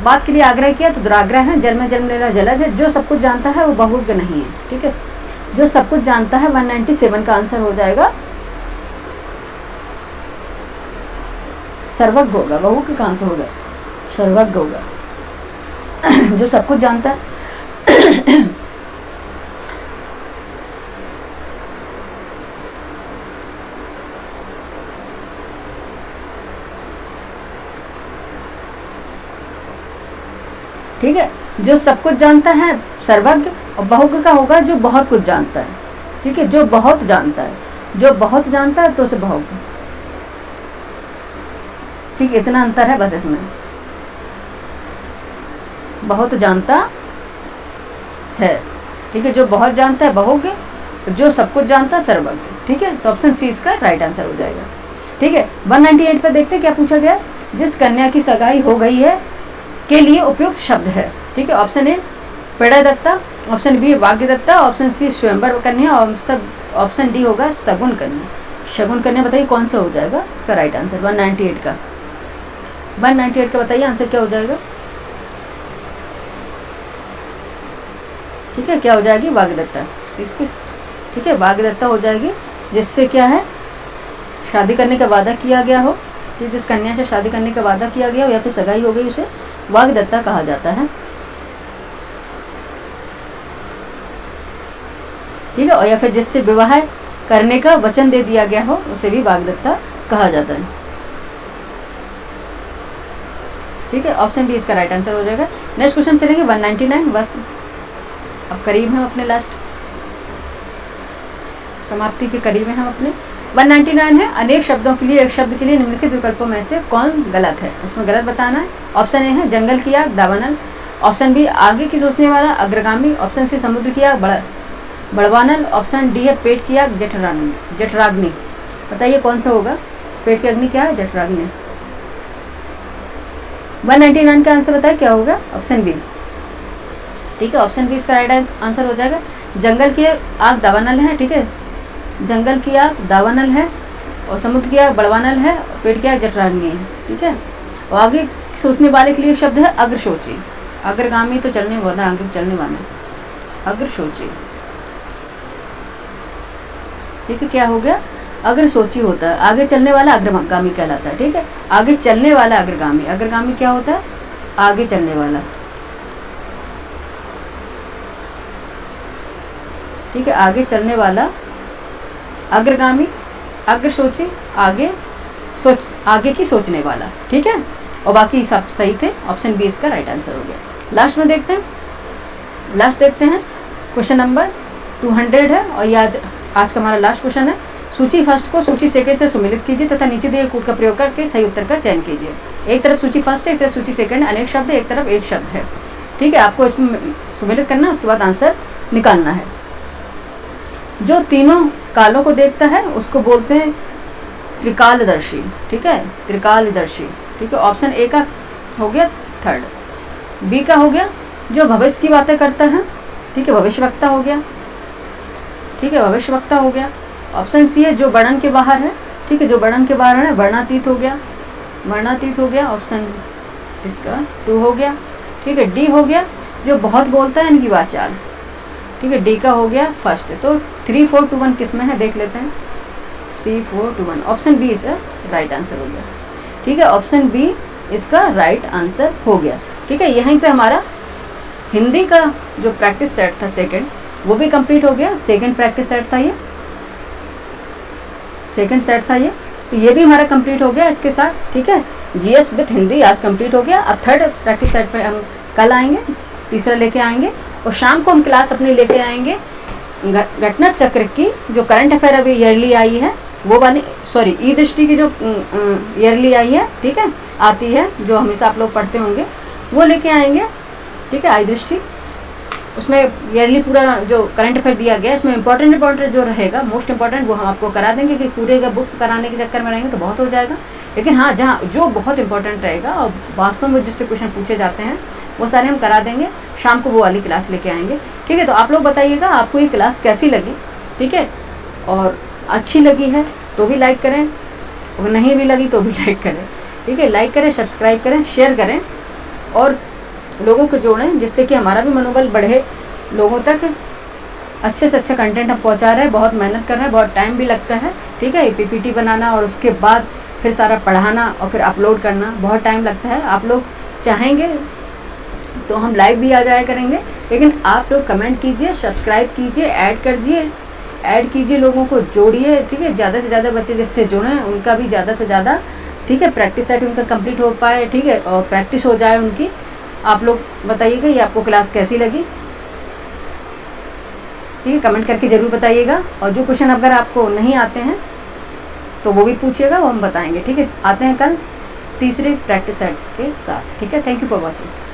बात के लिए आग्रह किया तो दुराग्रह है, जल में जन्म लेना जलज है, जो सब कुछ जानता है वो बहुग नहीं है। ठीक है, जो सब कुछ जानता है 197 का आंसर हो जाएगा सर्वज्ञ होगा। बहुग कहाँ से होगा? सर्वज्ञ होगा, जो सब कुछ जानता है। ठीक है, जो सब कुछ जानता है सर्वज्ञ, और बहुज्ञ का होगा जो बहुत कुछ जानता है। ठीक है, जो बहुत जानता है, जो बहुत जानता है तो उसे बहुज्ञ। ठीक, इतना अंतर है बस इसमें, बहुत जानता है। ठीक है, जो बहुत जानता है बहुज्ञ, जो सब कुछ जानता है सर्वज्ञ। ठीक है, तो ऑप्शन सी इसका राइट आंसर हो जाएगा। ठीक है, 198 पे देखते हैं क्या पूछा गया। जिस कन्या की सगाई हो गई है के लिए उपयुक्त शब्द है। ठीक है, ऑप्शन ए पेड़ादत्ता, ऑप्शन बी वाग्यदत्ता, ऑप्शन सी स्वयंवर कन्या, ऑप्शन डी होगा शगुन कन्या। शगुन कन्या बताइए कौन सा हो जाएगा इसका राइट आंसर? 198 का 198 का बताइए आंसर क्या हो जाएगा? ठीक है, क्या हो जाएगी? वाग्यदत्ता। इसकी ठीक है, वाग्यदत्ता हो जाएगी, जिससे क्या है शादी करने का वादा किया गया हो। ठीक, जिस कन्या से शादी करने का वादा किया गया हो या फिर सगाई हो गई उसे वाग्दत्ता कहा जाता है। ठीक है, और या फिर जिससे विवाह करने का वचन दे दिया गया हो उसे भी वाग्दत्ता कहा जाता है। ठीक है, ऑप्शन बी इसका राइट आंसर हो जाएगा। नेक्स्ट क्वेश्चन चलेंगे 199, बस अब करीब हैं अपने लास्ट समाप्ति के करीब हैं हम अपने। 199 है, अनेक शब्दों के लिए एक शब्द के लिए निम्नलिखित विकल्पों में से कौन गलत है? उसमें गलत बताना है। ऑप्शन ए है जंगल की आग, दावानल, ऑप्शन बी आगे की सोचने वाला, अग्रगामी, ऑप्शन सी समुद्र की आग, बड़वानल, ऑप्शन डी है पेट की आग, जठराग्नि। बताइए कौन सा होगा? पेट की अग्नि क्या है? जठराग्नि। 199 का आंसर बताइए क्या होगा? Option B. ठीक है, ऑप्शन बी इसका राइट आंसर हो जाएगा। जंगल की आग दावानल है, ठीक है, जंगल की आग दावानल है, और समुद्र की आग बड़वानल है, पेट की आग जठराग्नि है, ठीक है। और आगे सोचने वाले के लिए शब्द है अग्रशोची। अग्रगामी तो चलने वाला, आगे चलने वाला, अग्रशोची, ठीक है। क्या हो गया, अग्रशोची होता है, आगे चलने वाला अग्रगामी कहलाता है, ठीक है। आगे चलने वाला अग्रगामी, अग्रगामी क्या होता है, आगे चलने वाला, ठीक है, आगे चलने वाला अग्रगामी, अग्रशोची, आगे की सोचने वाला, ठीक है। और बाकी सब सही थे, ऑप्शन बी इसका राइट आंसर हो गया। लास्ट में देखते हैं, लास्ट देखते हैं, क्वेश्चन नंबर 200 है, और ये आज का हमारा लास्ट क्वेश्चन है। सूची फर्स्ट को सूची सेकंड से सुमिलित कीजिए तथा नीचे दिए कूट का प्रयोग करके सही उत्तर का चयन कीजिए। एक तरफ सूची फर्स्ट है, एक तरफ सूची सेकंड, अनेक शब्द है, एक तरफ एक शब्द है, ठीक है। आपको इसमें सुमिलित करना, उसके बाद आंसर निकालना है। जो तीनों कालों को देखता है उसको बोलते हैं त्रिकालदर्शी, ठीक है, त्रिकालदर्शी, ठीक है। ऑप्शन ए का हो गया थर्ड, बी का हो गया जो भविष्य की बातें करता है, ठीक है, भविष्यवक्ता हो गया, ठीक है, भविष्यवक्ता हो गया। ऑप्शन सी है जो वर्णन के बाहर है, ठीक है, जो वर्णन के बाहर है, वर्णातीत हो गया, वर्णातीत हो गया, ऑप्शन इसका 2 हो गया, ठीक है। डी हो गया जो बहुत बोलता है, इनकी वाचाल, ठीक है, डी का हो गया फर्स्ट। तो 3, 4, 2, 1 किस में है देख लेते हैं, 3, 4, 2, 1, ऑप्शन बी इसका राइट आंसर हो गया, ठीक है, ऑप्शन बी इसका राइट आंसर हो गया, ठीक है। यहीं पे हमारा हिंदी का जो प्रैक्टिस सेट था सेकंड, वो भी कंप्लीट हो गया। सेकंड प्रैक्टिस सेट था ये, सेकंड सेट था ये, तो ये भी हमारा कंप्लीट हो गया इसके साथ, ठीक है। जीएस विद हिंदी आज कंप्लीट हो गया। अब थर्ड प्रैक्टिस सेट पे हम कल आएंगे, तीसरा लेके आएंगे, और शाम को हम क्लास अपनी लेके आएंगे घटना चक्र की जो करंट अफेयर अभी ईयरली आई है, वो वाली, सॉरी, ई दृष्टि की जो ईयरली आई है, ठीक है, आती है, जो हमेशा आप लोग पढ़ते होंगे, वो लेके आएंगे, ठीक है, आई दृष्टि। उसमें ईयरली पूरा जो करंट अफेयर दिया गया, इसमें इंपॉर्टेंट जो रहेगा, मोस्ट इंपॉर्टेंट, वो हम आपको करा देंगे। कि पूरे का बुक्स कराने के चक्कर में रहेंगे तो बहुत हो जाएगा, लेकिन हाँ, जहाँ जो बहुत इंपॉर्टेंट रहेगा और वास्तव में जिससे क्वेश्चन पूछे जाते हैं, वो सारे हम करा देंगे। शाम को वो वाली क्लास लेके आएंगे, ठीक है। तो आप लोग बताइएगा आपको ये क्लास कैसी लगी, ठीक है, और अच्छी लगी है तो भी लाइक करें, और नहीं भी लगी तो भी लाइक करें, ठीक है। लाइक करें, सब्सक्राइब करें, शेयर करें, और लोगों को जोड़ें, जिससे कि हमारा भी मनोबल बढ़े, लोगों तक अच्छे से अच्छा कंटेंट हम पहुंचा रहे हैं। बहुत मेहनत कर रहे हैं, बहुत टाइम भी लगता है, ठीक है, पीपीटी बनाना और उसके बाद फिर सारा पढ़ाना और फिर अपलोड करना बहुत टाइम लगता है। आप लोग चाहेंगे तो हम लाइव भी आ जाया करेंगे, लेकिन आप लोग कमेंट कीजिए, सब्सक्राइब कीजिए, ऐड कीजिए, लोगों को जोड़िए, ठीक है। ज़्यादा से ज़्यादा बच्चे जिससे जुड़ें उनका भी ज़्यादा से ज़्यादा, ठीक है, प्रैक्टिस सेट उनका कंप्लीट हो पाए, ठीक है, और प्रैक्टिस हो जाए उनकी। आप लोग बताइएगा ये आपको क्लास कैसी लगी, ठीक है, कमेंट करके ज़रूर बताइएगा। और जो क्वेश्चन अगर आपको नहीं आते हैं तो वो भी पूछिएगा, वो हम बताएंगे, ठीक है। आते हैं कल तीसरे प्रैक्टिस सेट के साथ, ठीक है। Thank you for watching.